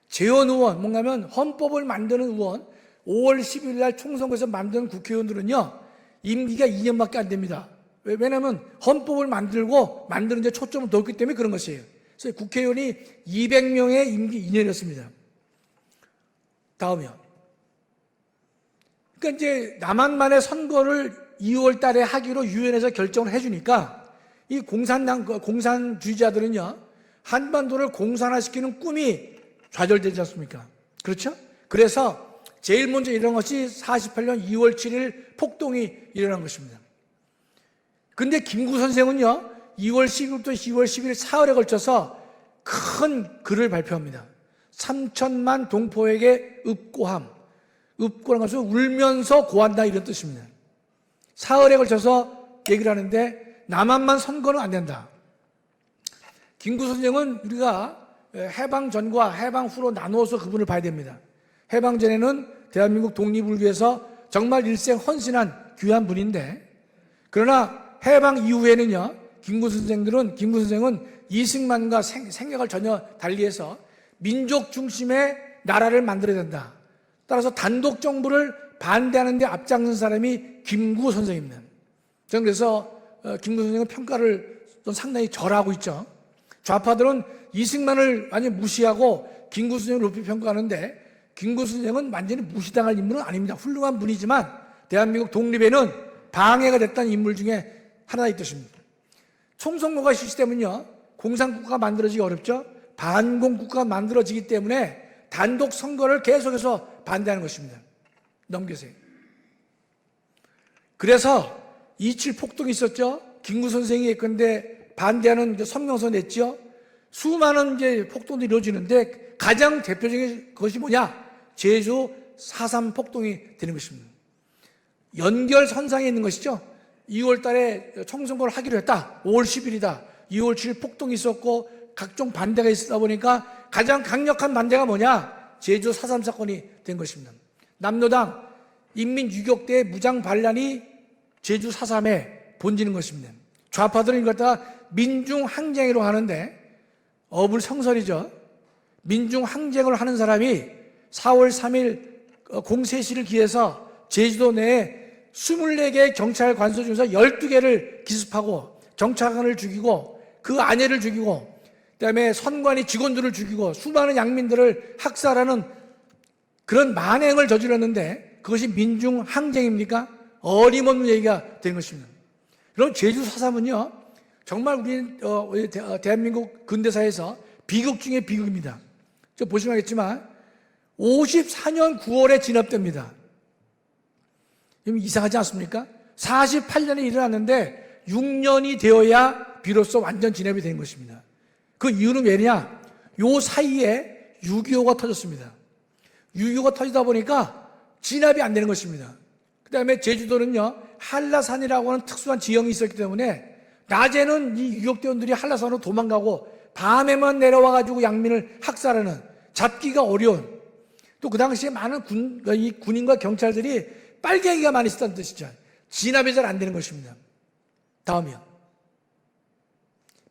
재원 의원, 뭔가면 헌법을 만드는 의원, 5월 10일 날 총선거에서 만든 국회의원들은요, 임기가 2년밖에 안 됩니다. 왜냐하면 헌법을 만드는 데 초점을 뒀기 때문에 그런 것이에요. 그래서 국회의원이 200명의 임기 2년이었습니다. 다음이요. 그러니까 이제 남한만의 선거를 2월 달에 하기로 유엔에서 결정을 해주니까 이 공산주의자들은요, 한반도를 공산화시키는 꿈이 좌절되지 않습니까? 그렇죠? 그래서 제일 먼저 일어난 것이 48년 2월 7일 폭동이 일어난 것입니다. 근데 김구 선생은요, 2월 10일부터 2월 10일 사흘에 걸쳐서 큰 글을 발표합니다. 3천만 동포에게 읍고함. 읍고라는 것은 울면서 고한다 이런 뜻입니다. 사흘에 걸쳐서 얘기를 하는데 남한만 선거는 안 된다. 김구 선생은 우리가 해방 전과 해방 후로 나누어서 그분을 봐야 됩니다. 해방 전에는 대한민국 독립을 위해서 정말 일생 헌신한 귀한 분인데, 그러나 해방 이후에는요, 김구 선생은 이승만과 생각을 전혀 달리해서 민족 중심의 나라를 만들어야 된다. 따라서 단독 정부를 반대하는 데 앞장선 사람이 김구 선생입니다. 저는 그래서 김구 선생의 평가를 좀 상당히 절하고 있죠. 좌파들은 이승만을 완전히 무시하고 김구 선생을 높이 평가하는데 김구 선생은 완전히 무시당할 인물은 아닙니다. 훌륭한 분이지만 대한민국 독립에는 방해가 됐다는 인물 중에 하나가 있듯입니다. 총선거가 실시되면요, 공산국가가 만들어지기 어렵죠. 반공국가가 만들어지기 때문에 단독 선거를 계속해서 반대하는 것입니다. 넘기세요. 그래서 27 폭동이 있었죠. 김구 선생이 예컨대 반대하는 성명서 냈죠. 수많은 이제 폭동도 이루어지는데 가장 대표적인 것이 뭐냐? 제주 4.3 폭동이 되는 것입니다. 연결선상에 있는 것이죠. 2월 달에 총선거를 하기로 했다. 5월 10일이다. 2월 7일 폭동이 있었고 각종 반대가 있다 보니까 가장 강력한 반대가 뭐냐? 제주 4.3 사건이 된 것입니다. 남로당 인민유격대의 무장 반란이 제주 4.3에 본지는 것입니다. 좌파들은 이걸 갖다가 민중항쟁으로 하는데 어불성설이죠. 민중항쟁을 하는 사람이 4월 3일 공세시를 기해서 제주도 내에 24개의 경찰 관소 중에서 12개를 기습하고 경찰관을 죽이고 그 아내를 죽이고 그다음에 선관위 직원들을 죽이고 수많은 양민들을 학살하는 그런 만행을 저질렀는데 그것이 민중항쟁입니까? 어림없는 얘기가 된 것입니다. 그럼 제주 4.3은요 정말 우리 대한민국 근대사에서 비극 중에 비극입니다. 저 보시면 알겠지만 54년 9월에 진압됩니다. 이상하지 않습니까? 48년에 일어났는데 6년이 되어야 비로소 완전 진압이 된 것입니다. 그 이유는 왜냐? 요 사이에 6.25가 터졌습니다. 6.25가 터지다 보니까 진압이 안 되는 것입니다. 그 다음에 제주도는요, 한라산이라고 하는 특수한 지형이 있었기 때문에 낮에는 이 유격대원들이 한라산으로 도망가고 밤에만 내려와가지고 양민을 학살하는 잡기가 어려운 또 그 당시에 많은 군인과 경찰들이 빨갱이가 많이 있었다는 뜻이죠. 진압이 잘 안 되는 것입니다. 다음이요.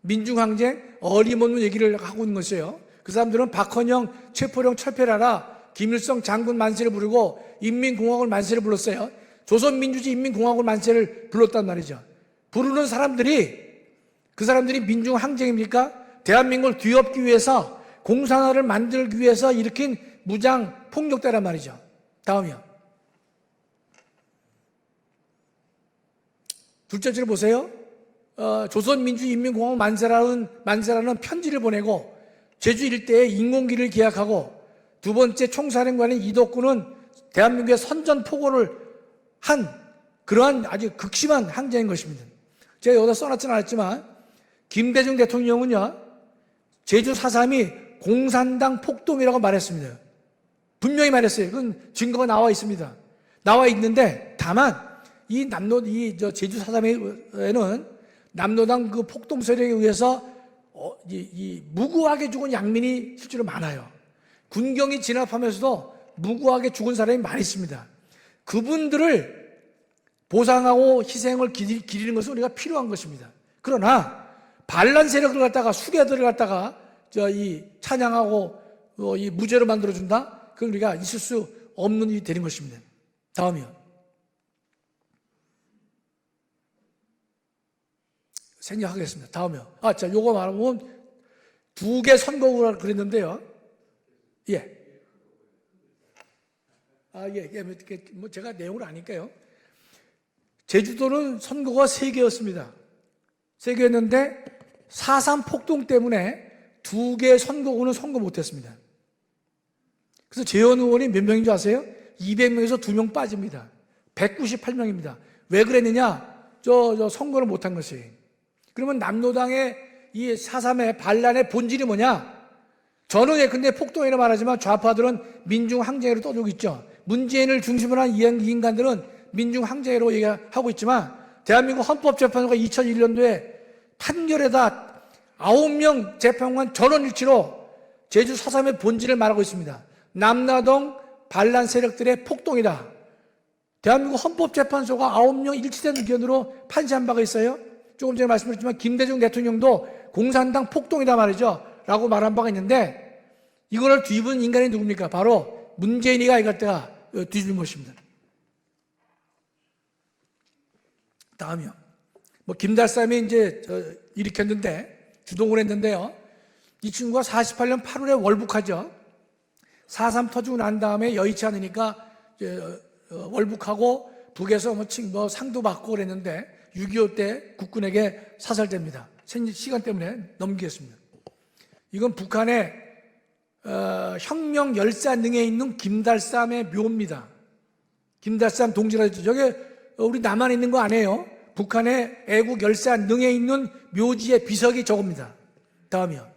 민중항쟁 어림없는 얘기를 하고 있는 것이에요. 그 사람들은 박헌영, 최포령 철폐를 하라 김일성 장군 만세를 부르고 인민공화국 만세를 불렀어요. 조선민주주의 인민공화국 만세를 불렀단 말이죠. 부르는 사람들이 그 사람들이 민중항쟁입니까? 대한민국을 뒤엎기 위해서 공산화를 만들기 위해서 일으킨 무장 폭력대란 말이죠. 다음이요. 둘째 줄을 보세요. 조선민주인민공화국 만세라는 편지를 보내고 제주 일대에 인공기를 계약하고 두 번째 총사령관인 이덕구는 대한민국의 선전포고를 한 그러한 아주 극심한 항쟁인 것입니다. 제가 여기다 써놨지는 않았지만 김대중 대통령은요 제주 4.3이 공산당 폭동이라고 말했습니다. 분명히 말했어요. 그건 증거가 나와 있습니다. 나와 있는데 다만 제주 4.3에는 남로당 그 폭동 세력에 의해서 무고하게 죽은 양민이 실제로 많아요. 군경이 진압하면서도 무고하게 죽은 사람이 많이 있습니다. 그분들을 보상하고 희생을 기리는 것은 우리가 필요한 것입니다. 그러나 반란 세력들 갖다가 수괴들을 갖다가 찬양하고 이 무죄로 만들어준다? 그건 우리가 있을 수 없는 일이 되는 것입니다. 다음이요. 생략하겠습니다. 다음이요. 자, 요거 말하면 2개 선거구라 그랬는데요. 예. 뭐 제가 내용을 아니까요. 제주도는 선거가 3개였습니다. 3개였는데 4.3 폭동 때문에 2개 선거구는 선거 못했습니다. 그래서 재원 의원이 몇 명인 줄 아세요? 200명에서 2명 빠집니다. 198명입니다. 왜 그랬느냐? 선거를 못한 것이에요. 그러면 남로당의 이 4.3의 반란의 본질이 뭐냐? 저는 예컨대 폭동이라 말하지만 좌파들은 민중항쟁으로 떠들고 있죠. 문재인을 중심으로 한 이 인간들은 민중항쟁으로 얘기하고 있지만 대한민국 헌법재판소가 2001년도에 판결에다 9명 재판관 전원일치로 제주 4.3의 본질을 말하고 있습니다. 남라동 반란 세력들의 폭동이다. 대한민국 헌법재판소가 9명 일치된 의견으로 판시한 바가 있어요. 조금 전에 말씀드렸지만 김대중 대통령도 공산당 폭동이다 말이죠. 라고 말한 바가 있는데 이거를 뒤집은 인간이 누굽니까? 바로 문재인이가 이걸 때가 뒤집은 것입니다. 다음이요. 김달삼이 이제 일으켰는데, 주동을 했는데요. 이 친구가 48년 8월에 월북하죠. 4.3 터지고 난 다음에 여의치 않으니까 월북하고 북에서 상도 받고 그랬는데 6.25 때 국군에게 사살됩니다. 시간 때문에 넘기겠습니다. 이건 북한의 혁명 열사능에 있는 김달삼의 묘입니다. 김달삼 동지라 했죠. 저게 우리 남한에 있는 거 아니에요. 북한의 애국 열사능에 있는 묘지의 비석이 저겁니다. 다음이요.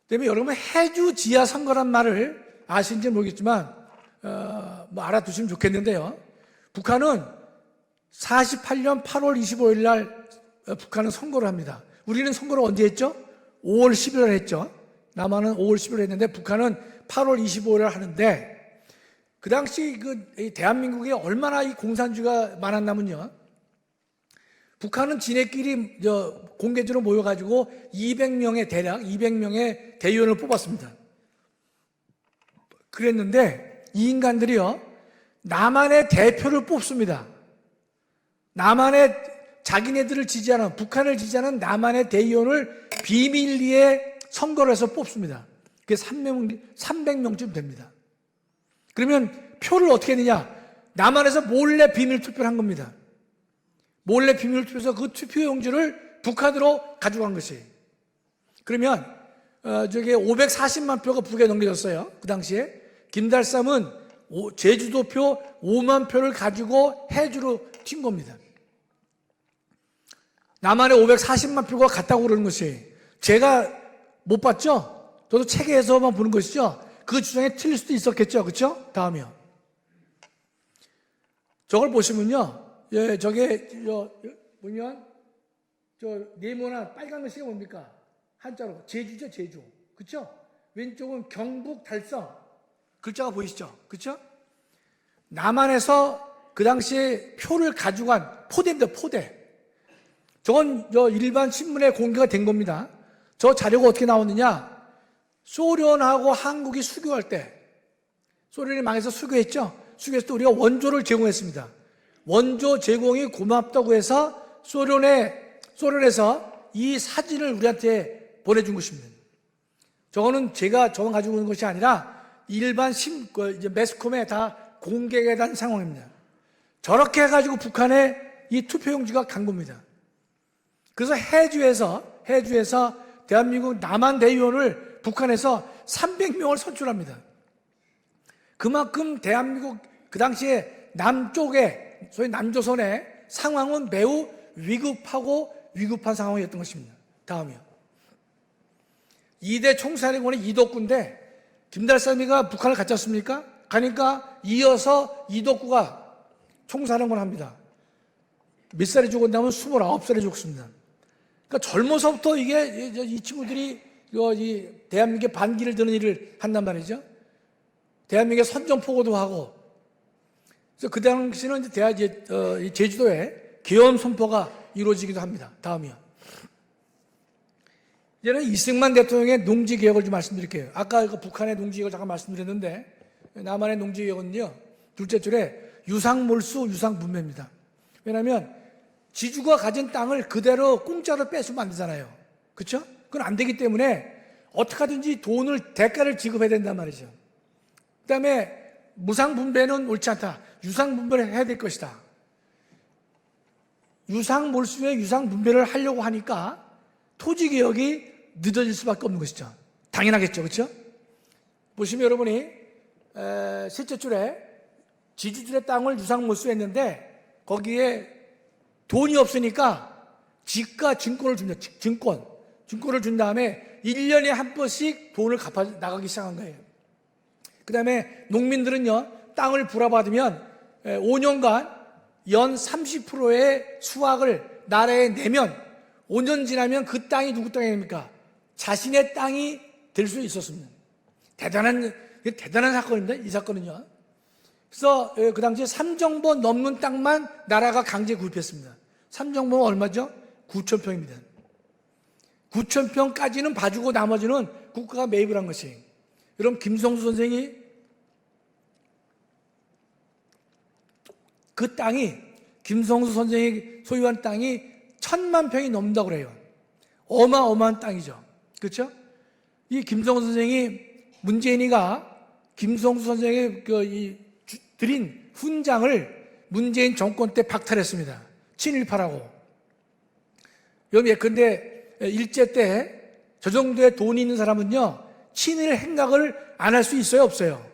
그다음에 여러분 해주 지하 선거란 말을 아시는지 모르겠지만 알아두시면 좋겠는데요. 북한은 48년 8월 25일 날 북한은 선거를 합니다. 우리는 선거를 언제 했죠? 5월 10일 날 했죠. 남한은 5월 10일 했는데 북한은 8월 25일 날 하는데 그 당시 대한민국에 얼마나 이 공산주의가 많았냐면요. 북한은 지네끼리 공개적으로 모여가지고 200명의 대략 200명의 대의원을 뽑았습니다. 그랬는데 이 인간들이요 남한의 대표를 뽑습니다. 남한의 자기네들을 지지하는 북한을 지지하는 남한의 대의원을 비밀리에 선거를 해서 뽑습니다. 그게 300명쯤 됩니다. 그러면 표를 어떻게 했느냐? 남한에서 몰래 비밀 투표를 한 겁니다. 몰래 비밀 투표해서 그 투표 용지를 북한으로 가져간 것이에요. 그러면 저게 540만 표가 북에 넘겨졌어요. 그 당시에 김달삼은 제주도표 5만 표를 가지고 해주로 튄 겁니다. 남한에 540만 표가 갔다고 그러는 것이에요. 제가 못 봤죠? 저도 책에서만 보는 것이죠. 그 주장에 틀릴 수도 있었겠죠. 그렇죠? 다음이요. 저걸 보시면요. 예, 저게 보면 네모난 빨간 것이 뭡니까? 한자로 제주죠, 제주. 그렇죠? 왼쪽은 경북 달성. 글자가 보이시죠? 그렇죠? 남한에서 그 당시에 표를 가져간 포대입니다. 포대. 저건 일반 신문에 공개가 된 겁니다. 저 자료가 어떻게 나오느냐? 소련하고 한국이 수교할 때 소련이 망해서 수교했죠. 수교했을 때 우리가 원조를 제공했습니다. 원조 제공이 고맙다고 해서 소련에서 이 사진을 우리한테 보내준 것입니다. 저거는 저만 가지고 있는 것이 아니라 일반 매스컴에 다 공개가 된 상황입니다. 저렇게 해가지고 북한에 이 투표용지가 간 겁니다. 그래서 해주에서 대한민국 남한 대의원을 북한에서 300명을 선출합니다. 그만큼 대한민국 그 당시에 남쪽에 소위 남조선의 상황은 매우 위급한 상황이었던 것입니다. 다음이요. 2대 총사령관이 이덕구인데 김달삼이가 북한을 갔지 않습니까? 가니까 이어서 이덕구가 총사령관 합니다. 몇 살에 죽었냐면 29살에 죽습니다. 그러니까 젊어서부터 이 친구들이 이 대한민국의 반기를 드는 일을 한단 말이죠. 대한민국의 선전포고도 하고. 그래서 그 당시는 제주도에 계엄 선포가 이루어지기도 합니다. 다음이요. 이제는 이승만 대통령의 농지개혁을 좀 말씀드릴게요. 아까 북한의 농지개혁을 잠깐 말씀드렸는데 남한의 농지개혁은요. 둘째 줄에 유상몰수, 유상분배입니다. 왜냐하면 지주가 가진 땅을 그대로 공짜로 뺏으면 안 되잖아요. 그렇죠? 그건 안 되기 때문에 어떻게 하든지 대가를 지급해야 된단 말이죠. 그 다음에 무상분배는 옳지 않다. 유상분배를 해야 될 것이다. 유상몰수에 유상분배를 하려고 하니까 토지개혁이 늦어질 수밖에 없는 것이죠. 당연하겠죠. 그렇죠? 보시면 여러분이 셋째 줄에 지주들의 땅을 유상몰수했는데 거기에 돈이 없으니까 지가 증권을 줍니다. 증권을 준 다음에 1년에 한 번씩 돈을 갚아 나가기 시작한 거예요. 그 다음에 농민들은요, 땅을 불화받으면 5년간 연 30%의 수확을 나라에 내면 5년 지나면 그 땅이 누구 땅입니까? 자신의 땅이 될 수 있었습니다. 대단한 사건입니다. 이 사건은요. 그래서 그 당시에 3정보 넘는 땅만 나라가 강제 구입했습니다. 3정보는 얼마죠? 9,000평입니다. 9,000평까지는 봐주고 나머지는 국가가 매입을 한 것이에요. 여러분 김성수 선생이 그 땅이 김성수 선생이 소유한 땅이 1,000만 평이 넘는다고 그래요. 어마어마한 땅이죠. 그렇죠? 이 김성수 선생이, 문재인이가 김성수 선생에게 드린 훈장을 문재인 정권 때 박탈했습니다. 친일파라고. 예컨대 일제 때 저 정도의 돈이 있는 사람은요, 친일 행각을 안 할 수 있어요, 없어요?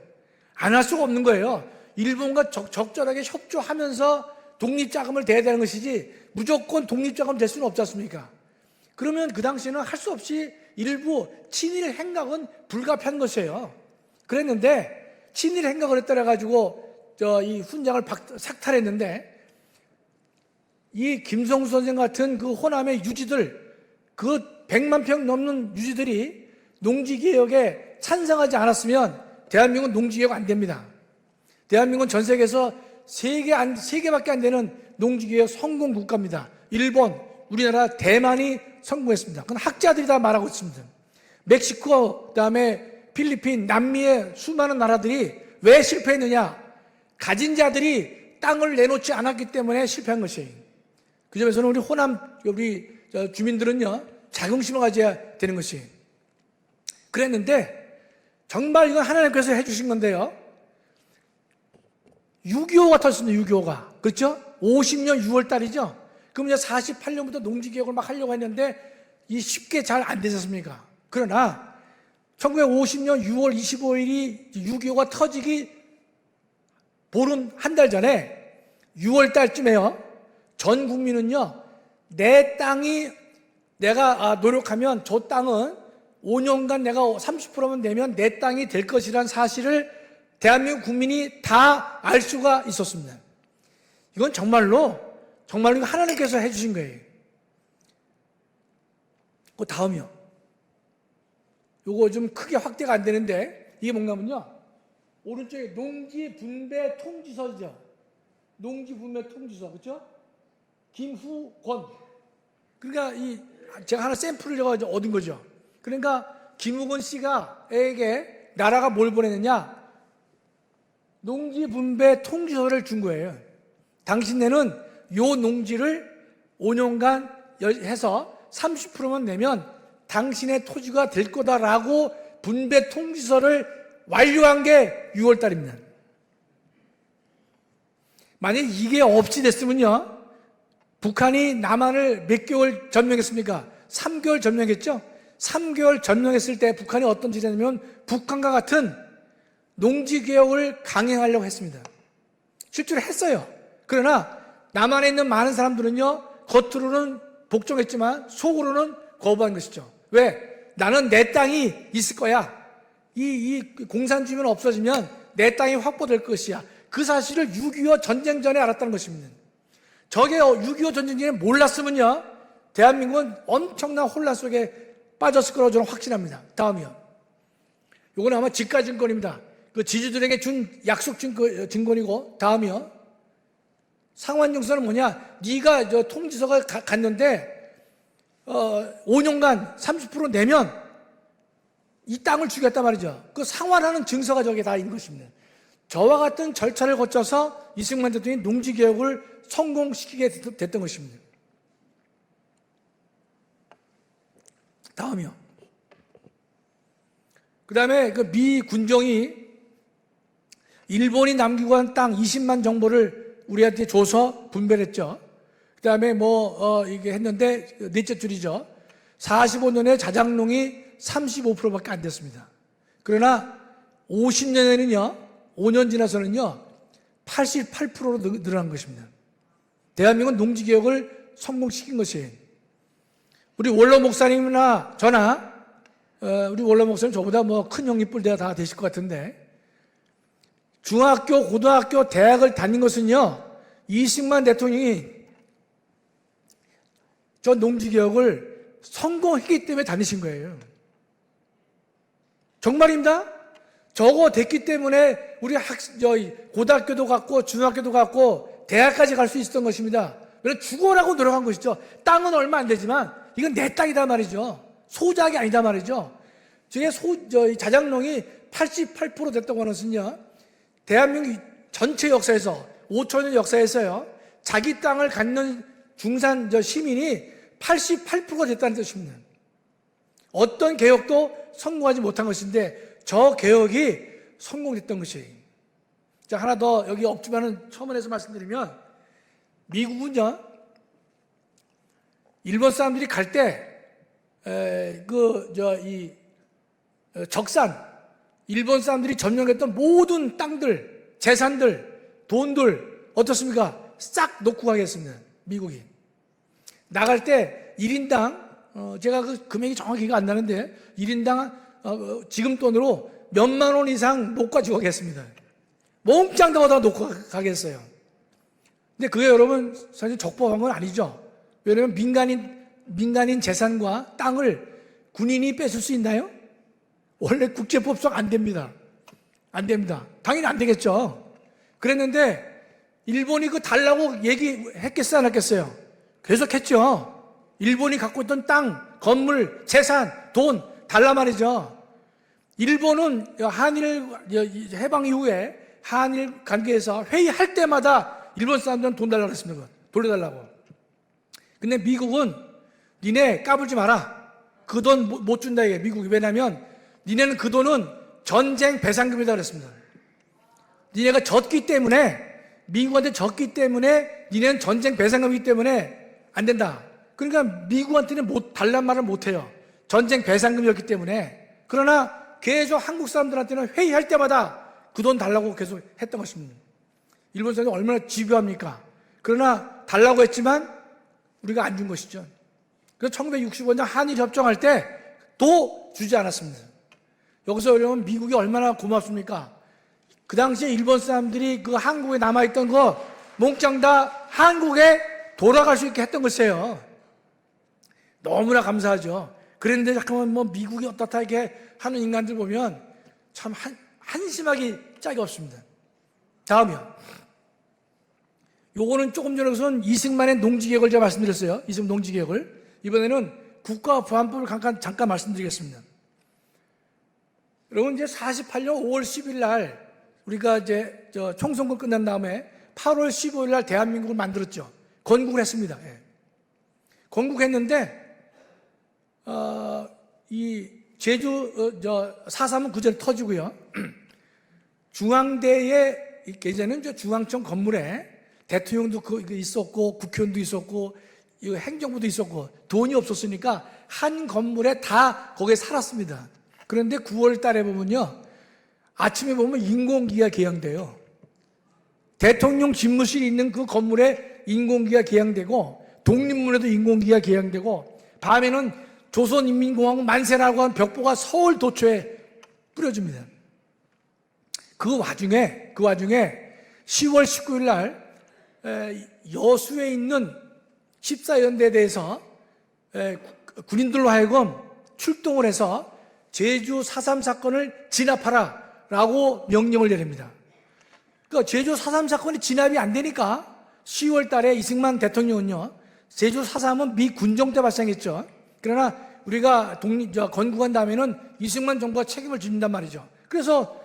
안 할 수가 없는 거예요. 일본과 적절하게 협조하면서 독립자금을 대야 되는 것이지 무조건 독립자금 될 수는 없지 않습니까? 그러면 그 당시에는 할 수 없이 일부 친일 행각은 불가피한 것이에요. 그랬는데 친일 행각을 했다라 가지고 이 훈장을 삭탈했는데, 이 김성수 선생 같은 그 호남의 유지들, 그 100만 평 넘는 유지들이 농지개혁에 찬성하지 않았으면 대한민국은 농지개혁 안 됩니다. 대한민국은 전 세계에서 3개밖에 안 되는 농지개혁 성공 국가입니다. 일본, 우리나라, 대만이 성공했습니다. 그건 학자들이 다 말하고 있습니다. 멕시코, 그다음에 필리핀, 남미의 수많은 나라들이 왜 실패했느냐? 가진 자들이 땅을 내놓지 않았기 때문에 실패한 것이에요. 그 점에서는 우리 호남, 우리 주민들은요, 자긍심을 가져야 되는 것이에요. 그랬는데 정말 이건 하나님께서 해주신 건데요, 6.25가 터졌습니다. 6.25가. 그렇죠? 50년 6월 달이죠? 그럼 이제 48년부터 농지개혁을 막 하려고 했는데 이 쉽게 잘 안 되셨습니까? 그러나 1950년 6월 25일이 6.25가 터지기 보름 한 달 전에 6월 달쯤에요, 전 국민은요, 내 땅이, 내가 노력하면 저 땅은 5년간 내가 30%만 내면 내 땅이 될 것이라는 사실을 대한민국 국민이 다 알 수가 있었습니다. 이건 정말로 이거 하나님께서 해주신 거예요. 그 다음이요. 요거 좀 크게 확대가 안 되는데, 이게 뭔가면요, 오른쪽에 농지분배 통지서죠. 농지분배 통지서, 그렇죠? 김후권. 그러니까 제가 하나 샘플을 얻은 거죠. 그러니까 김후권 씨가에게 나라가 뭘 보내느냐? 농지분배 통지서를 준 거예요. 당신네는 요 농지를 5년간 해서 30%만 내면 당신의 토지가 될 거다라고 분배 통지서를 완료한 게 6월 달입니다. 만약 이게 없이 됐으면요, 북한이 남한을 몇 개월 점령했습니까? 3개월 점령했죠? 3개월 점령했을 때 북한이 어떤 짓을 했냐면 북한과 같은 농지개혁을 강행하려고 했습니다. 실제로 했어요. 그러나 남한에 있는 많은 사람들은요, 겉으로는 복종했지만 속으로는 거부한 것이죠. 왜? 나는 내 땅이 있을 거야. 이 공산주의만 없어지면 내 땅이 확보될 것이야. 그 사실을 6.25 전쟁 전에 알았다는 것입니다. 저게 6.25 전쟁 전에 몰랐으면요, 대한민국은 엄청난 혼란 속에 빠졌을 거라고 저는 확신합니다. 다음이요. 이건 아마 지가증권입니다. 그 지주들에게 준 약속 증권이고, 다음이요. 상환증서는 뭐냐? 네가 저 통지서가 갔는데 5년간 30% 내면 이 땅을 주겠단 말이죠. 그 상환하는 증서가 저게 다 있는 것입니다. 저와 같은 절차를 거쳐서 이승만 대통령이 농지개혁을 성공시키게 됐던 것입니다. 다음이요. 그 다음에 그 미 군정이 일본이 남기고 한 땅 20만 정보를 우리한테 줘서 분배를 했죠. 그 다음에 이게 했는데, 넷째 줄이죠. 45년에 자작농이 35%밖에 안 됐습니다. 그러나 50년에는요, 5년 지나서는요, 88%로 늘어난 것입니다. 대한민국은 농지개혁을 성공시킨 것이에요. 우리 원로 목사님이나 저나, 우리 원로 목사님 저보다 큰 형님뻘 다 되실 것 같은데, 중학교, 고등학교, 대학을 다닌 것은요, 이승만 대통령이 저 농지개혁을 성공했기 때문에 다니신 거예요. 정말입니다. 저거 됐기 때문에 우리 고등학교도 갔고, 중학교도 갔고, 대학까지 갈 수 있었던 것입니다. 그래서 죽어라고 노력한 것이죠. 땅은 얼마 안 되지만, 이건 내 땅이다 말이죠. 소작이 아니다 말이죠. 저게 자작농이 88% 됐다고 하는 것은요, 대한민국 전체 역사에서 5천년 역사에서요, 자기 땅을 갖는 중산 시민이 88%가 됐다는 뜻입니다. 어떤 개혁도 성공하지 못한 것인데 저 개혁이 성공됐던 것이에요. 자, 하나 더 여기 없지만은 첨언해서 말씀드리면, 미국은요, 일본 사람들이 갈 때 적산, 일본 사람들이 점령했던 모든 땅들, 재산들, 돈들 어떻습니까? 싹 놓고 가겠습니다. 미국이 나갈 때 1인당 제가 그 금액이 정확히 기억 안 나는데 1인당 지금 돈으로 몇만 원 이상 못 가지고 가겠습니다. 몽땅 다 놓고 가겠어요. 근데 그게 여러분 사실 적법한 건 아니죠. 왜냐하면 민간인 재산과 땅을 군인이 뺏을 수 있나요? 원래 국제법상 안 됩니다. 안 됩니다. 당연히 안 되겠죠. 그랬는데 일본이 그 달라고 얘기했겠어요, 안 했겠어요? 계속했죠. 일본이 갖고 있던 땅, 건물, 재산, 돈 달라 말이죠. 일본은 한일 해방 이후에 한일 관계에서 회의할 때마다 일본 사람들은 돈 달라고 했습니다. 돌려달라고. 근데 미국은 니네 까불지 마라. 그 돈 못 준다 이게 미국이. 왜냐면 니네는 그 돈은 전쟁 배상금이다 그랬습니다. 니네가 졌기 때문에, 미국한테 졌기 때문에 니네는 전쟁 배상금이기 때문에 안 된다. 그러니까 미국한테는 달란 말을 못 해요. 전쟁 배상금이었기 때문에. 그러나 계속 한국 사람들한테는 회의할 때마다 그 돈 달라고 계속 했던 것입니다. 일본 사람들이 얼마나 집요합니까? 그러나 달라고 했지만 우리가 안 준 것이죠. 그래서 1965년 한일 협정할 때 또 주지 않았습니다. 여기서 여러분 미국이 얼마나 고맙습니까? 그 당시에 일본 사람들이 그 한국에 남아있던 거 몽땅 다 한국에 돌아갈 수 있게 했던 것이에요. 너무나 감사하죠. 그런데 잠깐만 미국이 어떻다 이렇게 하는 인간들 보면 참 한심하기 짝이 없습니다. 다음이요. 요거는 조금 전에 우선 이승만의 농지개혁을 제가 말씀드렸어요. 이승만 농지개혁을. 이번에는 국가보안법을 잠깐 말씀드리겠습니다. 여러분 이제 48년 5월 10일 날 우리가 이제 총선거 끝난 다음에 8월 15일 날 대한민국을 만들었죠. 건국을 했습니다. 예. 건국했는데 이 제주 4.3은 그 전에 터지고요. 중앙대에 이제는 중앙청 건물에 대통령도 있었고 국회의원도 있었고 행정부도 있었고 돈이 없었으니까 한 건물에 다 거기에 살았습니다. 그런데 9월 달에 보면요, 아침에 보면 인공기가 개양돼요. 대통령 집무실이 있는 그 건물에 인공기가 개양되고 독립문에도 인공기가 개양되고 밤에는 조선인민공화국 만세라고 하는 벽보가 서울 도처에 뿌려집니다. 그 와중에 10월 19일 날 여수에 있는 14연대에 대해서 군인들로 하여금 출동을 해서 제주 4.3 사건을 진압하라 라고 명령을 내립니다. 그러니까 제주 4.3 사건이 진압이 안 되니까 10월 달에 이승만 대통령은요, 제주 4.3은 미 군정 때 발생했죠. 그러나 우리가 건국한 다음에는 이승만 정부가 책임을 진단 말이죠. 그래서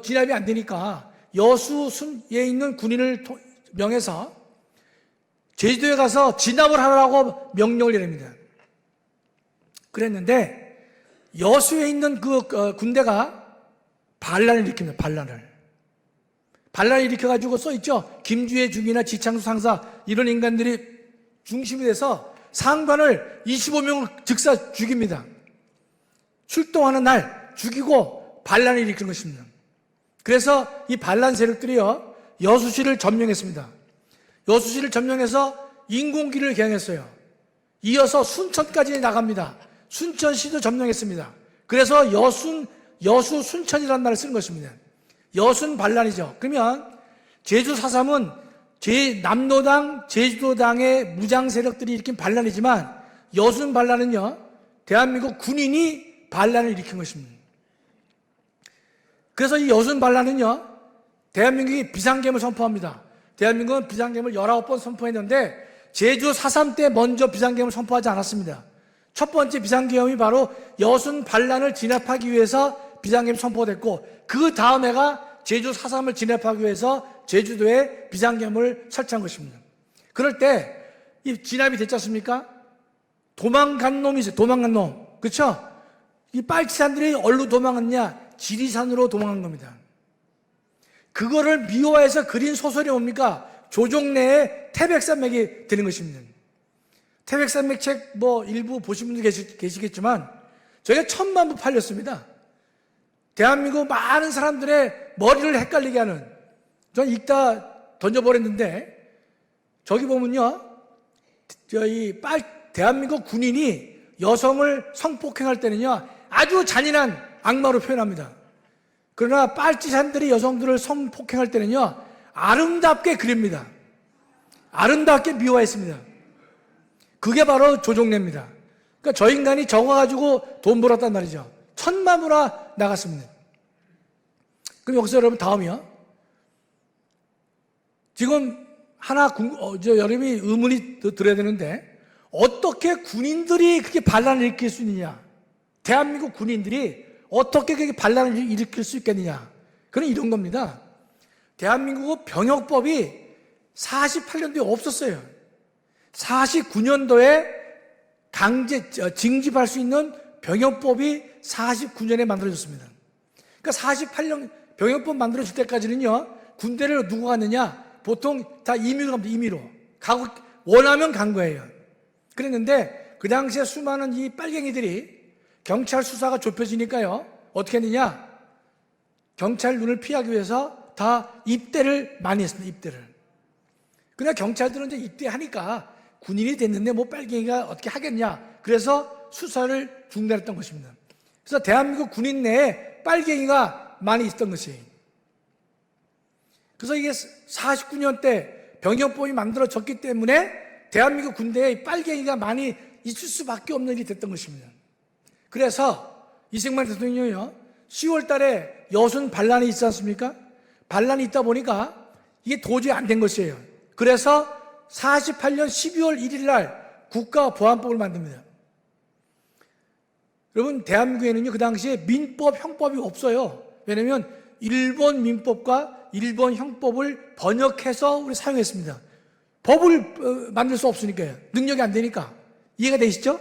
진압이 안 되니까 여수에 있는 군인을 명해서 제주도에 가서 진압을 하라고 명령을 내립니다. 그랬는데 여수에 있는 그 군대가 반란을 일으킵니다. 반란을 일으켜가지고 써있죠. 김주혜 중이나 지창수 상사 이런 인간들이 중심이 돼서 상관을 25명을 즉사 죽입니다. 출동하는 날 죽이고 반란을 일으킨 것입니다. 그래서 이 반란 세력들이요, 여수시를 점령했습니다. 여수시를 점령해서 인공기를 개항했어요. 이어서 순천까지 나갑니다. 순천시도 점령했습니다. 그래서 여수 순천이라는 말을 쓴 것입니다. 여순 반란이죠. 그러면 제주 4.3은 남로당, 제주도당의 무장 세력들이 일으킨 반란이지만 여순 반란은요, 대한민국 군인이 반란을 일으킨 것입니다. 그래서 이 여순 반란은요, 대한민국이 비상계엄을 선포합니다. 대한민국은 비상계엄을 19번 선포했는데 제주 4.3 때 먼저 비상계엄을 선포하지 않았습니다. 첫 번째 비상계엄이 바로 여순 반란을 진압하기 위해서 비상계엄이 선포됐고, 그 다음 해가 제주 4.3을 진압하기 위해서 제주도에 비상계엄을 설치한 것입니다. 그럴 때 이 진압이 됐지 않습니까? 도망간 놈이 있어요. 도망간 놈. 그렇죠? 이 빨치산들이 어디로 도망갔냐? 지리산으로 도망간 겁니다. 그거를 미화해서 그린 소설이 뭡니까? 조종래의 태백산맥이 되는 것입니다. 태백산맥 책 일부 보신 분들 계시겠지만 저희가 1000만 부 팔렸습니다. 대한민국 많은 사람들의 머리를 헷갈리게 하는, 전 읽다 던져버렸는데, 저기 보면요, 대한민국 군인이 여성을 성폭행할 때는요, 아주 잔인한 악마로 표현합니다. 그러나 빨치산들이 여성들을 성폭행할 때는요, 아름답게 그립니다. 아름답게 미화했습니다. 그게 바로 조종래입니다. 그러니까 저 인간이 저거 가지고 돈 벌었단 말이죠. 1000만 부나 나갔습니다. 그럼 여기서 여러분 다음이요. 지금 하나 여러분이 의문이 들어야 되는데, 어떻게 군인들이 그렇게 반란을 일으킬 수 있느냐? 대한민국 군인들이 어떻게 그렇게 반란을 일으킬 수 있겠느냐? 그건 이런 겁니다. 대한민국 병역법이 48년도에 없었어요. 49년도에 징집할 수 있는 병역법이 49년에 만들어졌습니다. 그러니까 48년 병역법 만들어질 때까지는요, 군대를 누가 갔느냐? 보통 다 임의로 갑니다. 임의로. 원하면 간 거예요. 그랬는데 그 당시에 수많은 이 빨갱이들이 경찰 수사가 좁혀지니까요, 어떻게 했느냐? 경찰 눈을 피하기 위해서 다 입대를 많이 했습니다. 입대를. 그러나 경찰들은 이제 입대하니까 군인이 됐는데 빨갱이가 어떻게 하겠냐? 그래서 수사를 중단했던 것입니다. 그래서 대한민국 군인 내에 빨갱이가 많이 있었던 것이에요. 그래서 이게 49년 때 병역법이 만들어졌기 때문에 대한민국 군대에 빨갱이가 많이 있을 수밖에 없는 일이 됐던 것입니다. 그래서 이승만 대통령이요, 10월 달에 여순 반란이 있지 않습니까? 반란이 있다 보니까 이게 도저히 안 된 것이에요. 그래서 48년 12월 1일 날 국가보안법을 만듭니다. 여러분, 대한민국에는요, 그 당시에 민법, 형법이 없어요. 왜냐면 일본 민법과 일본 형법을 번역해서 우리 사용했습니다. 법을 만들 수 없으니까요. 능력이 안 되니까. 이해가 되시죠?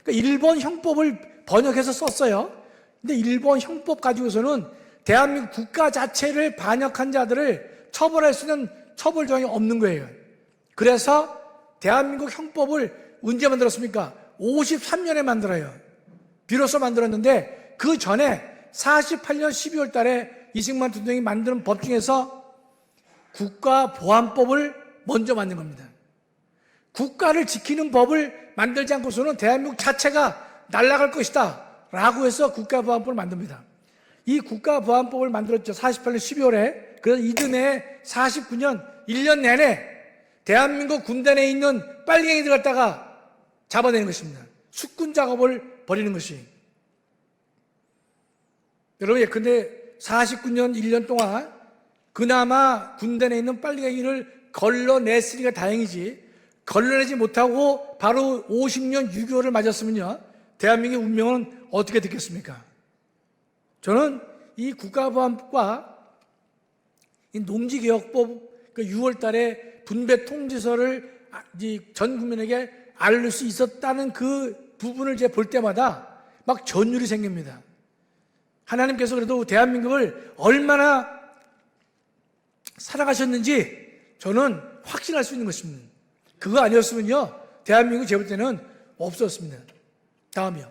그러니까 일본 형법을 번역해서 썼어요. 근데 일본 형법 가지고서는 대한민국 국가 자체를 반역한 자들을 처벌할 수 있는 처벌 조항이 없는 거예요. 그래서 대한민국 형법을 언제 만들었습니까? 53년에 만들어요. 비로소 만들었는데 그 전에 48년 12월 달에 이승만 대통령이 만드는 법 중에서 국가보안법을 먼저 만든 겁니다. 국가를 지키는 법을 만들지 않고서는 대한민국 자체가 날아갈 것이다 라고 해서 국가보안법을 만듭니다. 이 국가보안법을 만들었죠. 48년 12월에. 그래서 이듬해 49년 1년 내내 대한민국 군대 내에 있는 빨갱이들 갖다가 잡아내는 것입니다. 숙군 작업을 벌이는 것이. 여러분, 근데 49년 1년 동안 그나마 군대 내에 있는 빨갱이를 걸러냈으니까 다행이지, 걸러내지 못하고 바로 50년 6.25를 맞았으면요, 대한민국의 운명은 어떻게 됐겠습니까? 저는 이 국가보안법과 이 농지개혁법, 6월 달에 분배 통지서를 전 국민에게 알릴 수 있었다는 그 부분을 제가 볼 때마다 막 전율이 생깁니다. 하나님께서 그래도 대한민국을 얼마나 사랑하셨는지 저는 확신할 수 있는 것입니다. 그거 아니었으면요, 대한민국 제가 볼 때는 없었습니다. 다음이요.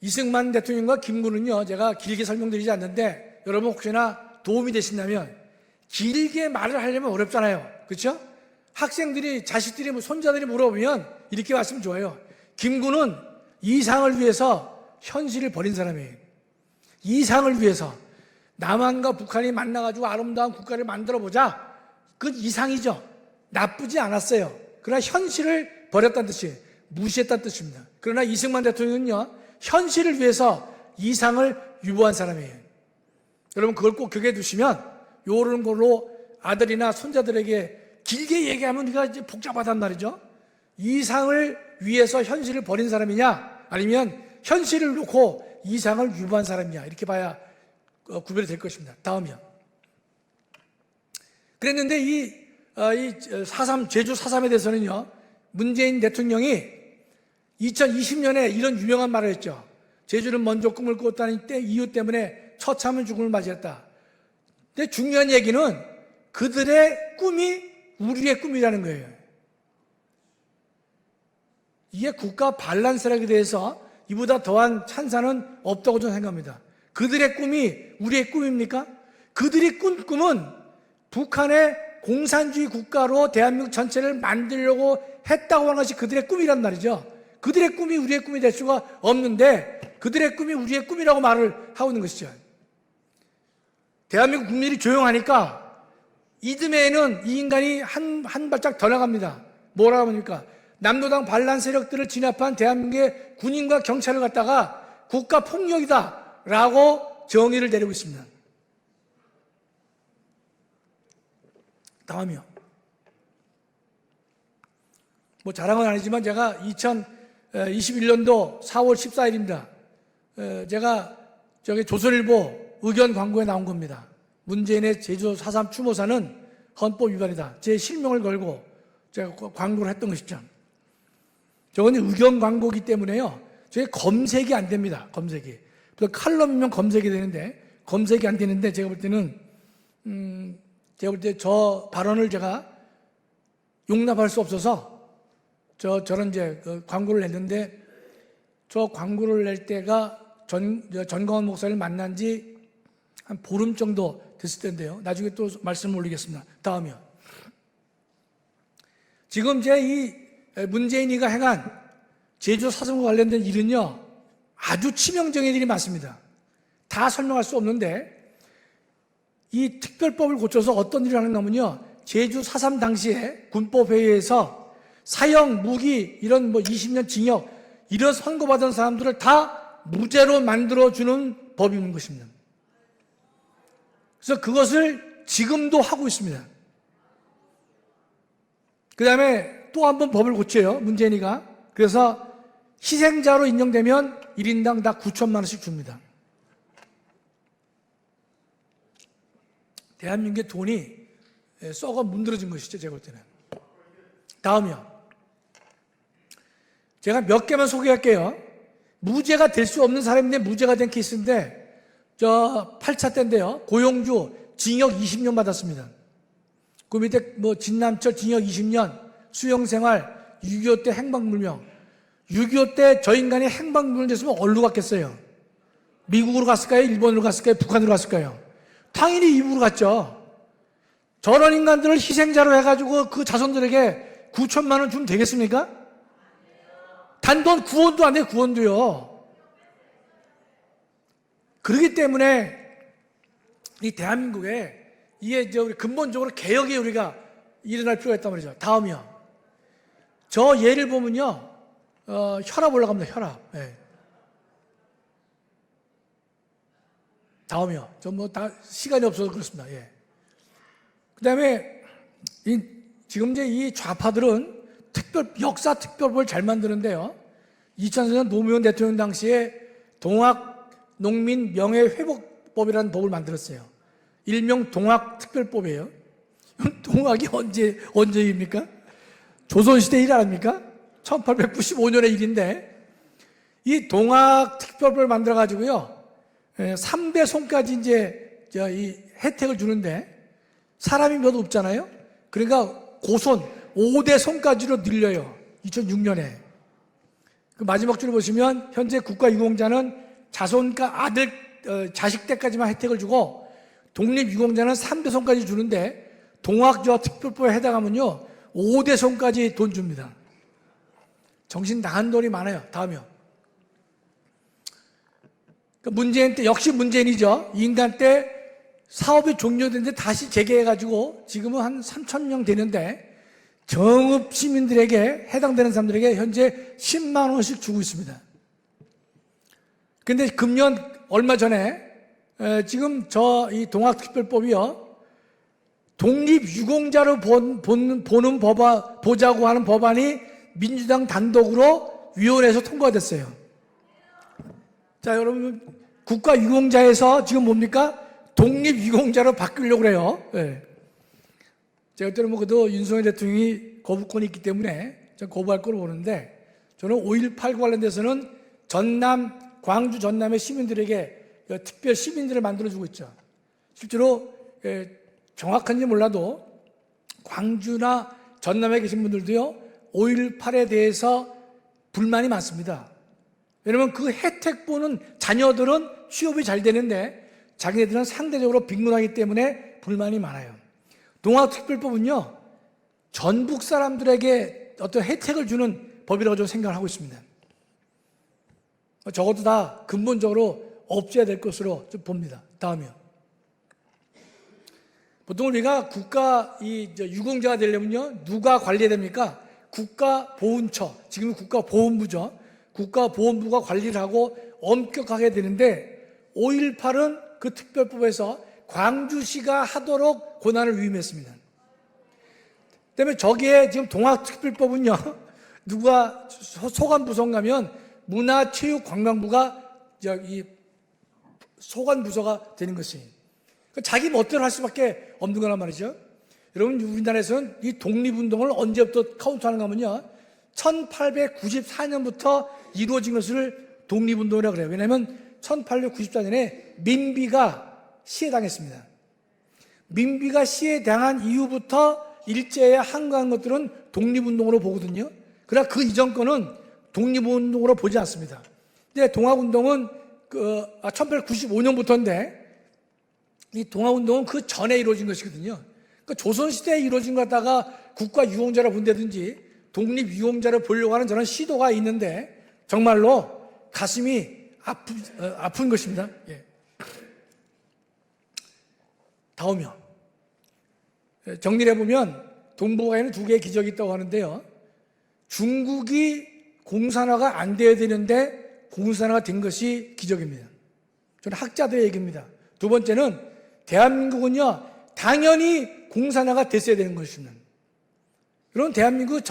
이승만 대통령과 김구는요, 제가 길게 설명드리지 않는데 여러분 혹시나 도움이 되신다면, 길게 말을 하려면 어렵잖아요. 그렇죠? 학생들이, 자식들이, 손자들이 물어보면 이렇게 왔으면 좋아요. 김구는 이상을 위해서 현실을 버린 사람이에요. 이상을 위해서 남한과 북한이 만나가지고 아름다운 국가를 만들어보자. 그건 이상이죠. 나쁘지 않았어요. 그러나 현실을 버렸다는 뜻이에요. 무시했다는 뜻입니다. 그러나 이승만 대통령은요, 현실을 위해서 이상을 유보한 사람이에요. 여러분, 그걸 꼭 기억해 두시면 요런 걸로 아들이나 손자들에게 길게 얘기하면 우리가 이제 복잡하단 말이죠. 이상을 위해서 현실을 버린 사람이냐, 아니면 현실을 놓고 이상을 유보한 사람이냐, 이렇게 봐야 구별이 될 것입니다. 다음이요. 그랬는데 이 이 4.3 제주 4.3에 대해서는요, 문재인 대통령이 2020년에 이런 유명한 말을 했죠. 제주는 먼저 꿈을 꾸었다는 이유 때문에 처참한 죽음을 맞이했다. 근데 중요한 얘기는 그들의 꿈이 우리의 꿈이라는 거예요. 이게 국가 반란세력에 대해서 이보다 더한 찬사는 없다고 저는 생각합니다. 그들의 꿈이 우리의 꿈입니까? 그들이 꾼 꿈은 북한의 공산주의 국가로 대한민국 전체를 만들려고 했다고 하는 것이 그들의 꿈이란 말이죠. 그들의 꿈이 우리의 꿈이 될 수가 없는데 그들의 꿈이 우리의 꿈이라고 말을 하고 있는 것이죠. 대한민국 국민이 조용하니까 이듬해에는 이 인간이 한 발짝 더 나갑니다. 뭐라고 합니까? 남노당 반란 세력들을 진압한 대한민국의 군인과 경찰을 갖다가 국가 폭력이다 라고 정의를 내리고 있습니다. 다음이요. 뭐 자랑은 아니지만 제가 2021년도 4월 14일입니다. 제가 저기 조선일보 의견 광고에 나온 겁니다. 문재인의 제주 4.3 추모사는 헌법 위반이다. 제 실명을 걸고 제가 광고를 했던 것이죠. 저건 의견 광고이기 때문에요. 저게 검색이 안 됩니다. 검색이. 칼럼이면 검색이 되는데 검색이 안 되는데 제가 볼 때는 제가 볼 때 저 발언을 제가 용납할 수 없어서 저런 이제 광고를 냈는데 저 광고를 낼 때가 전광훈 목사를 만난 지 한 보름 정도 됐을 텐데요. 나중에 또 말씀을 올리겠습니다. 다음이요. 지금 제 이 문재인이가 행한 제주 4.3과 관련된 일은요, 아주 치명적인 일이 많습니다. 다 설명할 수 없는데, 이 특별법을 고쳐서 어떤 일을 하는가면요, 제주 4.3 당시에 군법회의에서 사형, 무기, 이런 20년 징역, 이런 선고받은 사람들을 다 무죄로 만들어주는 법이 있는 것입니다. 그래서 그것을 지금도 하고 있습니다. 그 다음에 또 한 번 법을 고쳐요, 문재인이가. 그래서 희생자로 인정되면 1인당 다 9천만 원씩 줍니다. 대한민국의 돈이 썩어 문드러진 것이죠, 제가 볼 때는. 다음이요. 제가 몇 개만 소개할게요. 무죄가 될 수 없는 사람인데 무죄가 된 케이스인데, 저 8차 때인데요. 고용주 징역 20년 받았습니다. 그 밑에 진남철 징역 20년, 수용생활, 6.25 때 행방불명. 6.25 때 저 인간이 행방불명 됐으면 어디로 갔겠어요? 미국으로 갔을까요? 일본으로 갔을까요? 북한으로 갔을까요? 당연히 이북으로 갔죠. 저런 인간들을 희생자로 해가지고 그 자손들에게 9천만 원 주면 되겠습니까? 단돈 9원도 안 돼요, 9원도요. 그렇기 때문에 이 대한민국에 이게 이제 우리 근본적으로 개혁이 우리가 일어날 필요가 있단 말이죠. 다음이요. 저 예를 보면요, 혈압 올라갑니다. 혈압. 네. 다음이요. 다 시간이 없어서 그렇습니다. 예. 그 다음에 지금 이제 이 좌파들은 역사 특별법을 잘 만드는데요. 2004년 노무현 대통령 당시에 동학 농민 명예회복법이라는 법을 만들었어요. 일명 동학특별법이에요. 동학이 언제입니까? 조선시대 일 아닙니까? 1895년의 일인데, 이 동학특별법을 만들어가지고요, 3대 손까지 이제 이 혜택을 주는데, 사람이 몇 없잖아요? 그러니까 고손 5대 손까지로 늘려요. 2006년에. 그 마지막 줄을 보시면, 현재 국가유공자는 자손과 자식 때까지만 혜택을 주고, 독립유공자는 3대 손까지 주는데, 동학특별법에 해당하면요, 5대 손까지 돈 줍니다. 정신 나간 돈이 많아요. 다음이요. 문재인 때, 역시 문재인이죠. 이 인간 때 사업이 종료됐는데 다시 재개해가지고 지금은 한 3,000명 되는데 정읍 시민들에게, 해당되는 사람들에게 현재 10만 원씩 주고 있습니다. 근데 금년 얼마 전에 지금 이 동학특별법이요, 독립유공자로 보자고 하는 법안이 민주당 단독으로 위원회에서 통과됐어요. 자, 여러분, 국가유공자에서 지금 뭡니까? 독립유공자로 바뀌려고 그래요. 네. 제가 때는 그래도 윤석열 대통령이 거부권이 있기 때문에 전 거부할 거로 보는데, 저는 5.18 관련돼서는 광주 전남의 시민들에게 특별 시민들을 만들어주고 있죠. 실제로 정확한지 몰라도 광주나 전남에 계신 분들도요, 5.18에 대해서 불만이 많습니다. 왜냐하면 그 혜택 보는 자녀들은 취업이 잘 되는데 자기네들은 상대적으로 빈곤하기 때문에 불만이 많아요. 동학특별법은요, 전북 사람들에게 어떤 혜택을 주는 법이라고 저는 생각을 하고 있습니다. 적어도 다 근본적으로 없애야 될 것으로 좀 봅니다. 다음이요. 보통 우리가 국가 유공자가 되려면요, 누가 관리해야 됩니까? 국가보훈처, 지금은 국가보훈부죠. 국가보훈부가 관리를 하고 엄격하게 되는데, 5.18은 그 특별법에서 광주시가 하도록 권한을 위임했습니다. 그다음에 저기에 지금 동학특별법은요, 누가 소관부서인가 하면 문화체육관광부가 이 소관부서가 되는 것이, 자기 멋대로 할 수밖에 없는 거란 말이죠. 여러분, 우리나라에서는 이 독립운동을 언제부터 카운트하는가 하면요, 1894년부터 이루어진 것을 독립운동이라고 그래요. 왜냐하면 1894년에 민비가 시해당했습니다. 민비가 시해당한 이후부터 일제에 항거한 것들은 독립운동으로 보거든요. 그러나 그 이전 거는 독립운동으로 보지 않습니다. 근데 동학운동은 1895년부터인데, 이 동학운동은 그 전에 이루어진 것이거든요. 그러니까 조선시대에 이루어진 것 갖다가 국가유공자로 본다든지 독립유공자로 보려고 하는 저런 시도가 있는데, 정말로 가슴이 아픈 것입니다. 예. 다음이요. 정리를 해보면 동북아에는 두 개의 기적이 있다고 하는데요, 중국이 공산화가 안 되어야 되는데 공산화가 된 것이 기적입니다. 저는 학자들의 얘기입니다. 두 번째는 대한민국은요, 당연히 공산화가 됐어야 되는 것입니다. 여러분, 대한민국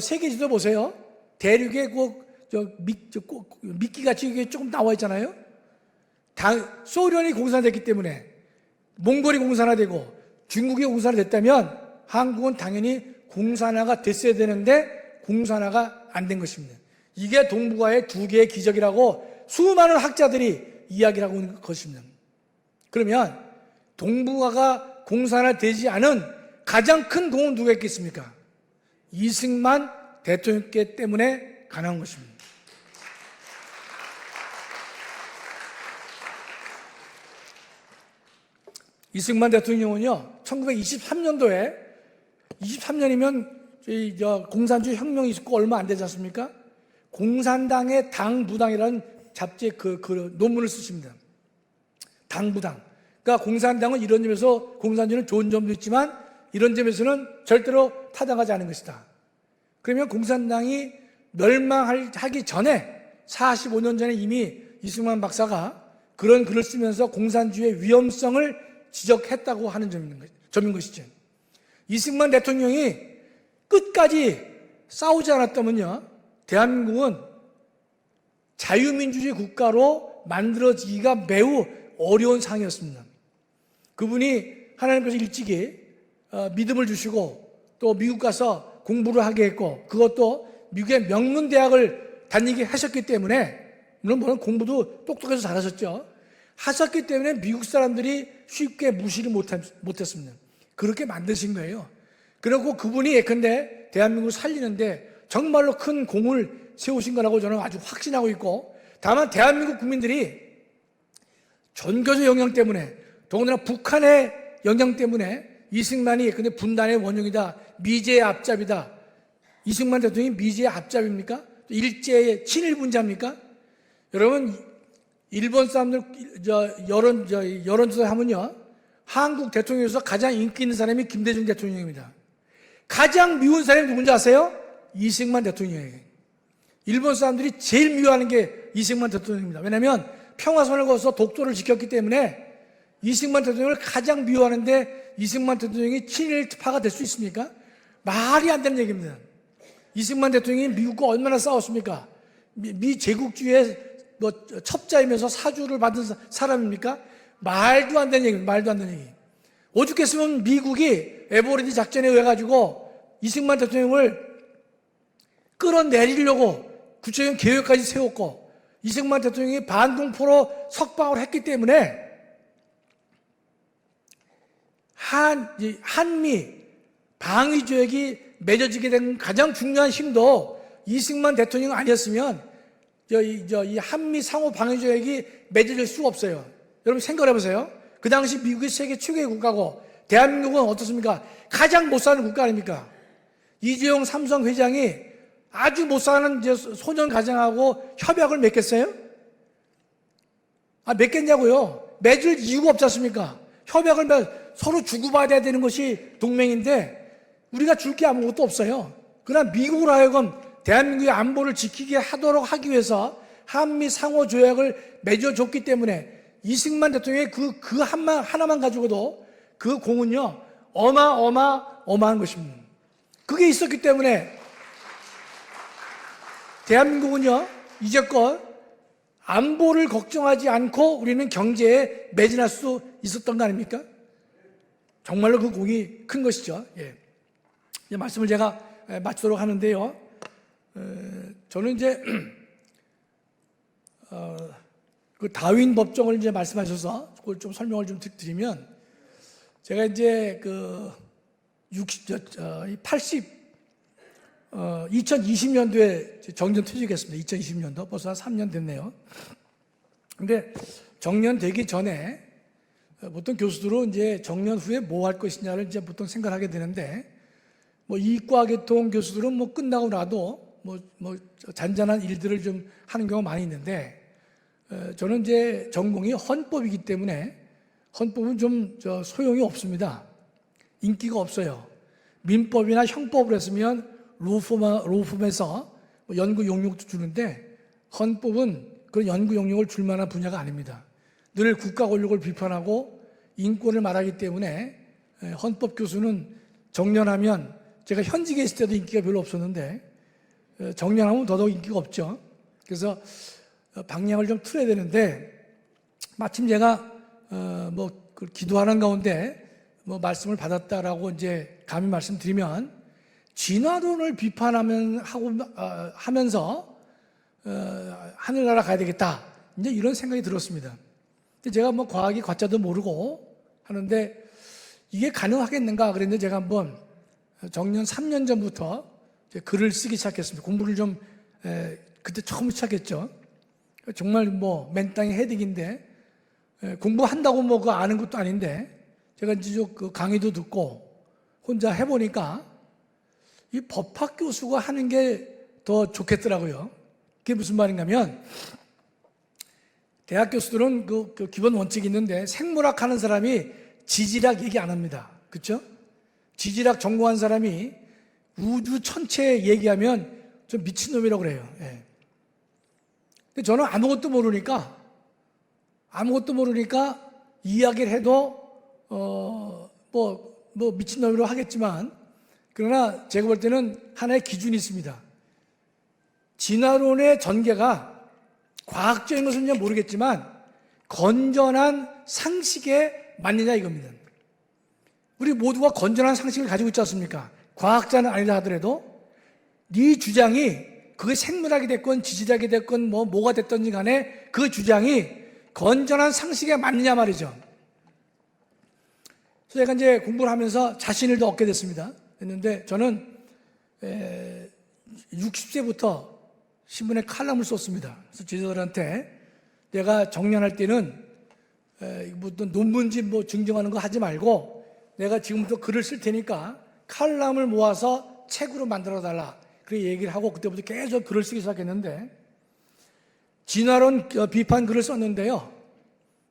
세계 지도 보세요. 대륙에 미끼같이 이게 조금 나와 있잖아요. 소련이 공산화됐기 때문에, 몽골이 공산화되고 중국이 공산화됐다면 한국은 당연히 공산화가 됐어야 되는데 공산화가 안 된 것입니다. 이게 동북아의 두 개의 기적이라고 수많은 학자들이 이야기를 하고 있는 것입니다. 그러면 동북아가 공산화되지 않은 가장 큰 공은 누가 있겠습니까? 이승만 대통령께 때문에 가능한 것입니다. 이승만 대통령은요, 1923년도에, 23년이면 공산주의 혁명이 있었고 얼마 안 되지 않습니까? 공산당의 당부당이라는 잡지에 그 논문을 쓰십니다. 당부당. 그러니까 공산당은 이런 점에서, 공산주의는 좋은 점도 있지만 이런 점에서는 절대로 타당하지 않은 것이다. 그러면 공산당이 멸망하기 전에 45년 전에 이미 이승만 박사가 그런 글을 쓰면서 공산주의의 위험성을 지적했다고 하는 점인 것이죠. 이승만 대통령이 끝까지 싸우지 않았다면요, 대한민국은 자유민주주의 국가로 만들어지기가 매우 어려운 상황이었습니다. 그분이 하나님께서 일찍이 믿음을 주시고 또 미국 가서 공부를 하게 했고, 그것도 미국의 명문대학을 다니게 하셨기 때문에, 물론 공부도 똑똑해서 잘하셨죠. 하셨기 때문에 미국 사람들이 쉽게 무시를 못했습니다. 그렇게 만드신 거예요. 그리고 그분이 예컨대 대한민국을 살리는데 정말로 큰 공을 세우신 거라고 저는 아주 확신하고 있고, 다만 대한민국 국민들이 전교조 영향 때문에, 더군다나 북한의 영향 때문에 이승만이 예컨대 분단의 원흉이다, 미제의 앞잡이다. 이승만 대통령이 미제의 앞잡입니까? 일제의 친일분자입니까? 여러분, 일본 사람들 여론조사 하면요, 한국 대통령에서 가장 인기 있는 사람이 김대중 대통령입니다. 가장 미운 사람이 누군지 아세요? 이승만 대통령이에요. 일본 사람들이 제일 미워하는 게 이승만 대통령입니다. 왜냐하면 평화선을 거쳐서 독도를 지켰기 때문에 이승만 대통령을 가장 미워하는데, 이승만 대통령이 친일파가 될 수 있습니까? 말이 안 되는 얘기입니다. 이승만 대통령이 미국과 얼마나 싸웠습니까? 미 제국주의의 첩자이면서 사주를 받은 사람입니까? 말도 안 되는 얘기입니다. 말도 안 되는 얘기. 오죽했으면 미국이 에버리디 작전에 의해 가지고 이승만 대통령을 끌어내리려고 구체적인 계획까지 세웠고, 이승만 대통령이 반동포로 석방을 했기 때문에 한미 방위조약이 맺어지게 된 가장 중요한 힘도 이승만 대통령 아니었으면 이 한미 상호 방위조약이 맺어질 수가 없어요. 여러분 생각해 보세요. 그 당시 미국이 세계 최고의 국가고 대한민국은 어떻습니까? 가장 못 사는 국가 아닙니까? 이재용 삼성 회장이 아주 못 사는 소년 가정하고 협약을 맺겠어요? 맺겠냐고요? 맺을 이유가 없지 않습니까? 협약을 서로 주고받아야 되는 것이 동맹인데 우리가 줄 게 아무것도 없어요. 그러나 미국으로 하여금 대한민국의 안보를 지키게 하도록 하기 위해서 한미 상호 조약을 맺어줬기 때문에 이승만 대통령의 그 하나만 가지고도 그 공은요, 어마어마한 것입니다. 그게 있었기 때문에 대한민국은요, 이제껏 안보를 걱정하지 않고 우리는 경제에 매진할 수 있었던 거 아닙니까? 정말로 그 공이 큰 것이죠. 예. 이제 말씀을 제가 마치도록 하는데요. 저는 이제 그 다윈 법정을 이제 말씀하셔서 그걸 좀 설명을 좀 드리면, 제가 이제 2020년도에 정년 퇴직했습니다. 2020년도 벌써 한 3년 됐네요. 근데 정년 되기 전에 보통 교수들은 이제 정년 후에 뭐 할 것이냐를 이제 보통 생각하게 되는데, 뭐 이과계통 교수들은 뭐 끝나고 나도 뭐 잔잔한 일들을 좀 하는 경우가 많이 있는데, 저는 이제 전공이 헌법이기 때문에 헌법은 좀 소용이 없습니다. 인기가 없어요. 민법이나 형법을 했으면 로펌에서 연구 용역도 주는데, 헌법은 그런 연구 용역을 줄 만한 분야가 아닙니다. 늘 국가 권력을 비판하고 인권을 말하기 때문에 헌법 교수는 정년하면, 제가 현직에 있을 때도 인기가 별로 없었는데 정년하면 더더욱 인기가 없죠. 그래서 방향을 좀 틀어야 되는데, 마침 제가 기도하는 가운데 말씀을 받았다라고 이제 감히 말씀드리면, 진화론을 하면서 하늘나라 가야 되겠다, 이제 이런 생각이 들었습니다. 제가 과학이 과자도 모르고 하는데 이게 가능하겠는가 그랬는데, 제가 한번 정년 3년 전부터 글을 쓰기 시작했습니다. 공부를 좀 그때 처음 시작했죠. 정말 맨땅에 헤딩인데, 공부한다고 그거 아는 것도 아닌데, 제가 이제 그 강의도 듣고 혼자 해보니까 이 법학 교수가 하는 게 더 좋겠더라고요. 그게 무슨 말인가 하면, 대학 교수들은 그 기본 원칙이 있는데, 생물학 하는 사람이 지질학 얘기 안 합니다. 그렇죠? 지질학 전공한 사람이 우주 전체 얘기하면 좀 미친놈이라고 그래요. 예. 근데 저는 아무것도 모르니까 이야기를 해도 미친놈이라고 하겠지만, 그러나 제가 볼 때는 하나의 기준이 있습니다. 진화론의 전개가 과학적인 것은 모르겠지만 건전한 상식에 맞느냐 이겁니다. 우리 모두가 건전한 상식을 가지고 있지 않습니까? 과학자는 아니다 하더라도 네 주장이, 그게 생물학이 됐건 지질학이 됐건 뭐가 됐든지 간에 그 주장이 건전한 상식에 맞느냐 말이죠. 그래서 제가 이제 공부를 하면서 자신을 더 얻게 됐습니다. 했는데, 저는 60세부터 신문에 칼럼을 썼습니다. 그래서 지도자들한테 내가 정년할 때는 논문집 증정하는 거 하지 말고 내가 지금부터 글을 쓸 테니까 칼럼을 모아서 책으로 만들어 달라, 그렇게 얘기를 하고 그때부터 계속 글을 쓰기 시작했는데, 진화론 비판 글을 썼는데요.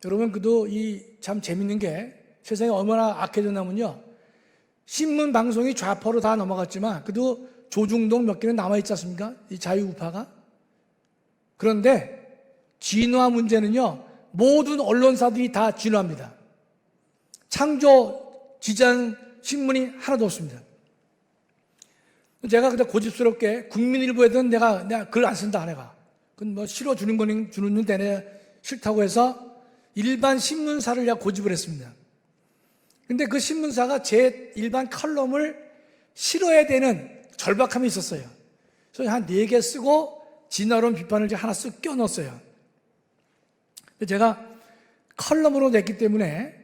여러분, 그도 참 재밌는 게, 세상이 얼마나 악해졌냐면요, 신문 방송이 좌파로 다 넘어갔지만 그래도 조중동 몇 개는 남아있지 않습니까? 이 자유우파가. 그런데 진화 문제는요, 모든 언론사들이 다 진화합니다. 창조 지지하는 신문이 하나도 없습니다. 제가 그때 고집스럽게 국민일보에든 내가 글 안 쓴다, 내가. 그건 싫어 주는 거는 싫다고 해서 일반 신문사를 내가 고집을 했습니다. 근데 그 신문사가 제 일반 칼럼을 싫어야 되는 절박함이 있었어요. 그래서 한 4개 쓰고 진화론 비판을 이제 하나 쓱 껴넣었어요. 제가 칼럼으로 냈기 때문에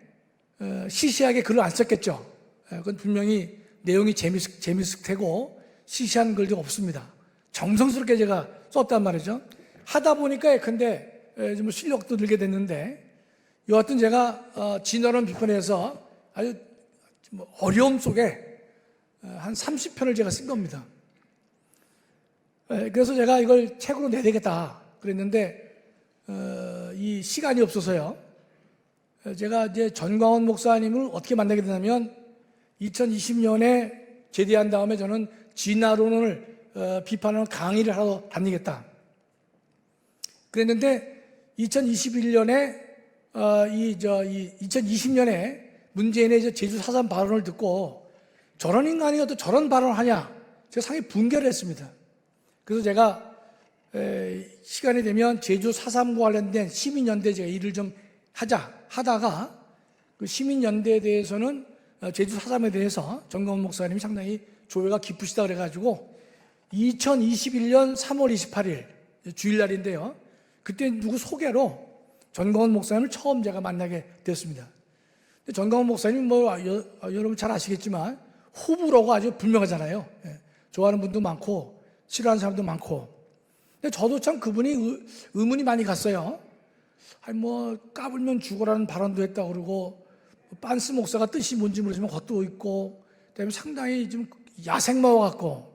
시시하게 글을 안 썼겠죠. 그건 분명히 내용이 재밌을 테고 시시한 글도 없습니다. 정성스럽게 제가 썼단 말이죠. 하다 보니까 예컨대 좀 실력도 늘게 됐는데, 여하튼 제가 진화론 비판에서 아주 어려움 속에 한 30편을 제가 쓴 겁니다. 그래서 제가 이걸 책으로 내야 되겠다 그랬는데 이 시간이 없어서요. 제가 이제 전광훈 목사님을 어떻게 만나게 되냐면 2020년에 제대한 다음에 저는 진화론을 비판하는 강의를 하러 다니겠다 그랬는데 2021년에 2020년에 문재인의 제주 4.3 발언을 듣고 저런 인간이 어떻게 저런 발언을 하냐, 제가 상당히 분개를 했습니다. 그래서 제가 시간이 되면 제주 4.3과 관련된 시민연대 제가 일을 좀 하다가 그 시민연대에 대해서는 제주 4.3에 대해서 전광훈 목사님이 상당히 조회가 깊으시다 그래가지고 2021년 3월 28일 주일날인데요. 그때 누구 소개로 전광훈 목사님을 처음 제가 만나게 됐습니다. 전광훈 목사님 여러분 잘 아시겠지만 호불호가 아주 분명하잖아요. 좋아하는 분도 많고 싫어하는 사람도 많고. 근데 저도 참 그분이 의문이 많이 갔어요. 아니 까불면 죽어라는 발언도 했다고 그러고 빤스 목사가 뜻이 뭔지 모르지만 그것도 있고, 그다음에 상당히 좀 야생마와 같고,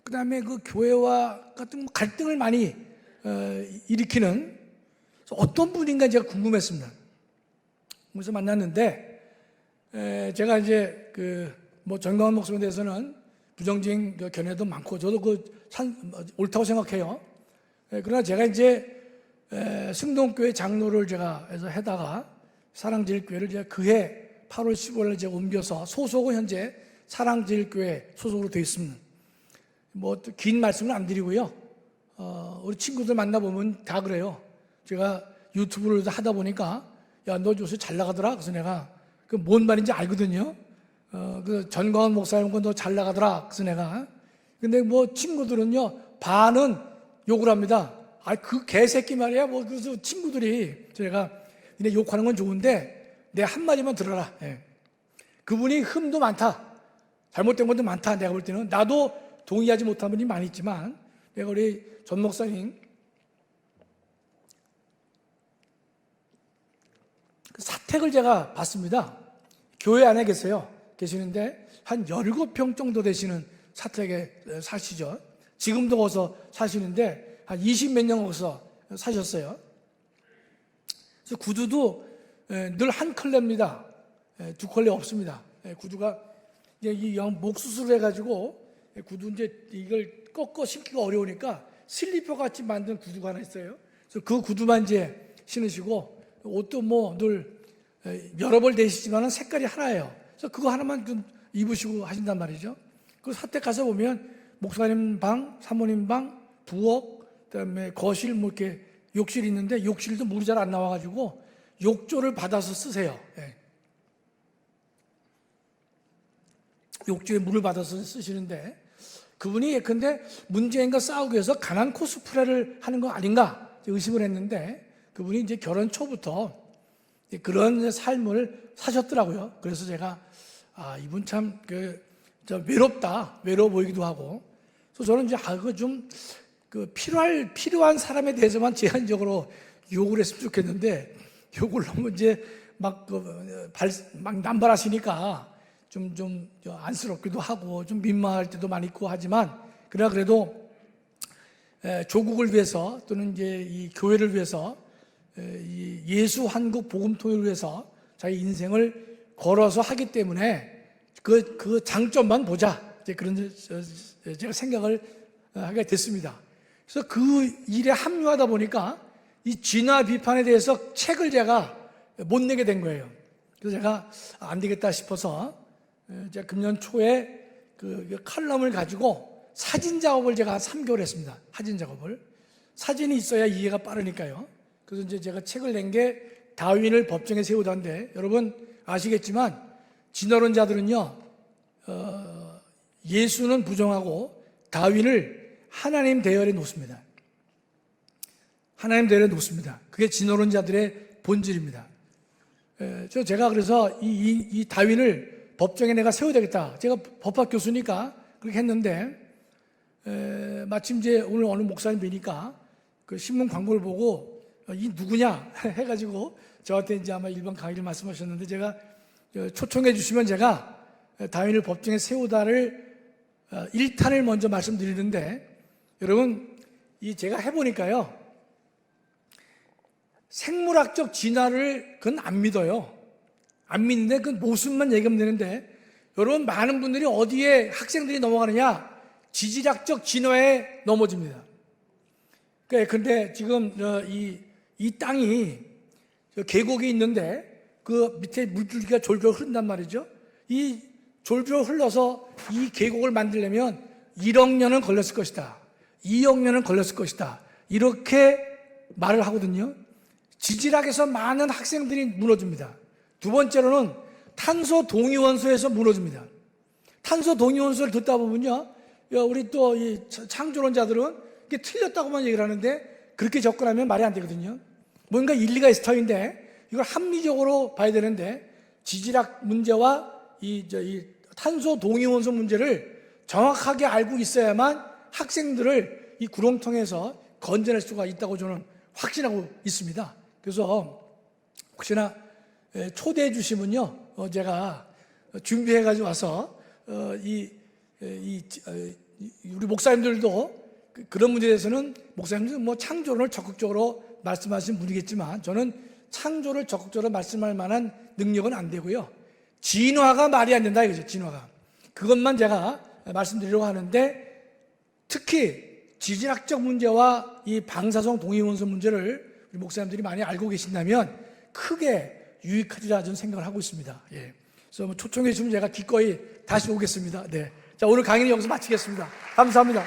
그다음에 그 교회와 같은 갈등을 많이 일으키는 어떤 분인가 제가 궁금했습니다. 그래서 만났는데 제가 이제 전광훈 목사님에 대해서는 부정적인 견해도 많고 저도 옳다고 생각해요. 그러나 제가 이제 승동교회 장로를 제가 해서 해다가 사랑제일교회를 제가 그해 8월 15일에 제가 옮겨서 소속은 현재 사랑제일교회 소속으로 되어 있습니다. 긴 말씀은 안 드리고요. 우리 친구들 만나보면 다 그래요. 제가 유튜브를 하다 보니까 야, 너 요새 잘 나가더라. 그래서 내가 그 뭔 말인지 알거든요. 그 전광훈 목사님 너 잘 나가더라. 그래서 내가 근데 친구들은요 반은 욕을 합니다. 아, 그 개새끼 말이야. 그래서 친구들이 제가 니네 욕하는 건 좋은데 내 한마디만 들어라. 그분이 흠도 많다. 잘못된 것도 많다. 내가 볼 때는 나도 동의하지 못한 분이 많이 있지만 내가 우리 전 목사님 그 사택을 제가 봤습니다. 교회 안에 계시는데 한 17평 정도 되시는 사택에 사시죠. 지금도 거기서 사시는데 한 20몇 년 거기서 사셨어요. 그래서 구두도 늘 한 컬레입니다. 두 컬레 없습니다. 구두가 이제 목 수술을 해가지고 구두 이제 이걸 꺾어 신기가 어려우니까 슬리퍼 같이 만든 구두가 하나 있어요. 그래서 그 구두만 이제 신으시고 옷도 늘 여러 벌 되시지만은 색깔이 하나예요. 그래서 그거 하나만 좀 입으시고 하신단 말이죠. 그 사택 가서 보면 목사님 방, 사모님 방, 부엌, 그다음에 거실 이렇게 욕실이 있는데 욕실도 물이 잘 안 나와가지고 욕조를 받아서 쓰세요. 욕조에 물을 받아서 쓰시는데 그분이 예컨대 문재인과 싸우기 위해서 가난 코스프레를 하는 거 아닌가 의심을 했는데 그분이 이제 결혼 초부터 그런 삶을 사셨더라고요. 그래서 제가 이분 참 외롭다, 외로워 보이기도 하고, 그래서 저는 이제 그거 좀 필요한 사람에 대해서만 제한적으로 욕을 했으면 좋겠는데 욕을 너무 이제 막 남발하시니까 좀 안쓰럽기도 하고 좀 민망할 때도 많이 있고 하지만 그러나 그래도 조국을 위해서 또는 이제 이 교회를 위해서 이 예수 한국 복음통일을 위해서 자기 인생을 걸어서 하기 때문에 그 장점만 보자 이제 그런 제가 생각을 하게 됐습니다. 그래서 그 일에 합류하다 보니까 이 진화 비판에 대해서 책을 제가 못 내게 된 거예요. 그래서 제가 안 되겠다 싶어서 제가 금년 초에 그 칼럼을 가지고 사진 작업을 제가 3개월 했습니다. 사진 작업을. 사진이 있어야 이해가 빠르니까요. 그래서 이제 제가 책을 낸 게 다윈을 법정에 세우다인데 여러분 아시겠지만 진화론자들은요, 예수는 부정하고 다윈을 하나님 대열에 놓습니다. 하나님 대열에 놓습니다. 그게 진화론자들의 본질입니다. 제가 그래서 이 다윈을 법정에 내가 세워야 되겠다. 제가 법학 교수니까 그렇게 했는데, 마침 이제 오늘 어느 목사님 뵈니까 그 신문 광고를 보고 이 누구냐 해가지고 저한테 이제 아마 일반 강의를 말씀하셨는데, 제가 초청해 주시면 제가 다윈을 법정에 세우다를 1탄을 먼저 말씀드리는데, 여러분 제가 해보니까요, 생물학적 진화를 그건 안 믿어요. 안 믿는데 그 모순만 얘기하면 되는데, 여러분 많은 분들이 어디에 학생들이 넘어가느냐? 지질학적 진화에 넘어집니다. 근데 지금 이 땅이 계곡이 있는데 그 밑에 물줄기가 졸졸 흐른단 말이죠. 이 졸졸 흘러서 이 계곡을 만들려면 1억 년은 걸렸을 것이다. 2억 년은 걸렸을 것이다. 이렇게 말을 하거든요. 지질학에서 많은 학생들이 무너집니다. 두 번째로는 탄소 동위원소에서 무너집니다. 탄소 동위원소를 듣다 보면요, 우리 또 이 창조론자들은 이게 틀렸다고만 얘기를 하는데, 그렇게 접근하면 말이 안 되거든요. 뭔가 일리가 있을 터인데 이걸 합리적으로 봐야 되는데, 지질학 문제와 이 탄소 동위원소 문제를 정확하게 알고 있어야만 학생들을 이 구렁텅이에서 건져낼 수가 있다고 저는 확신하고 있습니다. 그래서 혹시나 초대해 주시면요, 제가 준비해가지고 와서 우리 목사님들도 그런 문제에 대해서는 목사님들은 뭐 창조를 적극적으로 말씀하신 분이겠지만, 저는 창조를 적극적으로 말씀할 만한 능력은 안 되고요. 진화가 말이 안 된다 이거죠. 진화가. 그것만 제가 말씀드리려고 하는데, 특히 지질학적 문제와 이 방사성 동위원소 문제를 우리 목사님들이 많이 알고 계신다면 크게 유익하리라 저는 생각을 하고 있습니다. 예. 그래서 뭐 초청해 주시면 제가 기꺼이 다시 오겠습니다. 네. 자, 오늘 강의는 여기서 마치겠습니다. 감사합니다.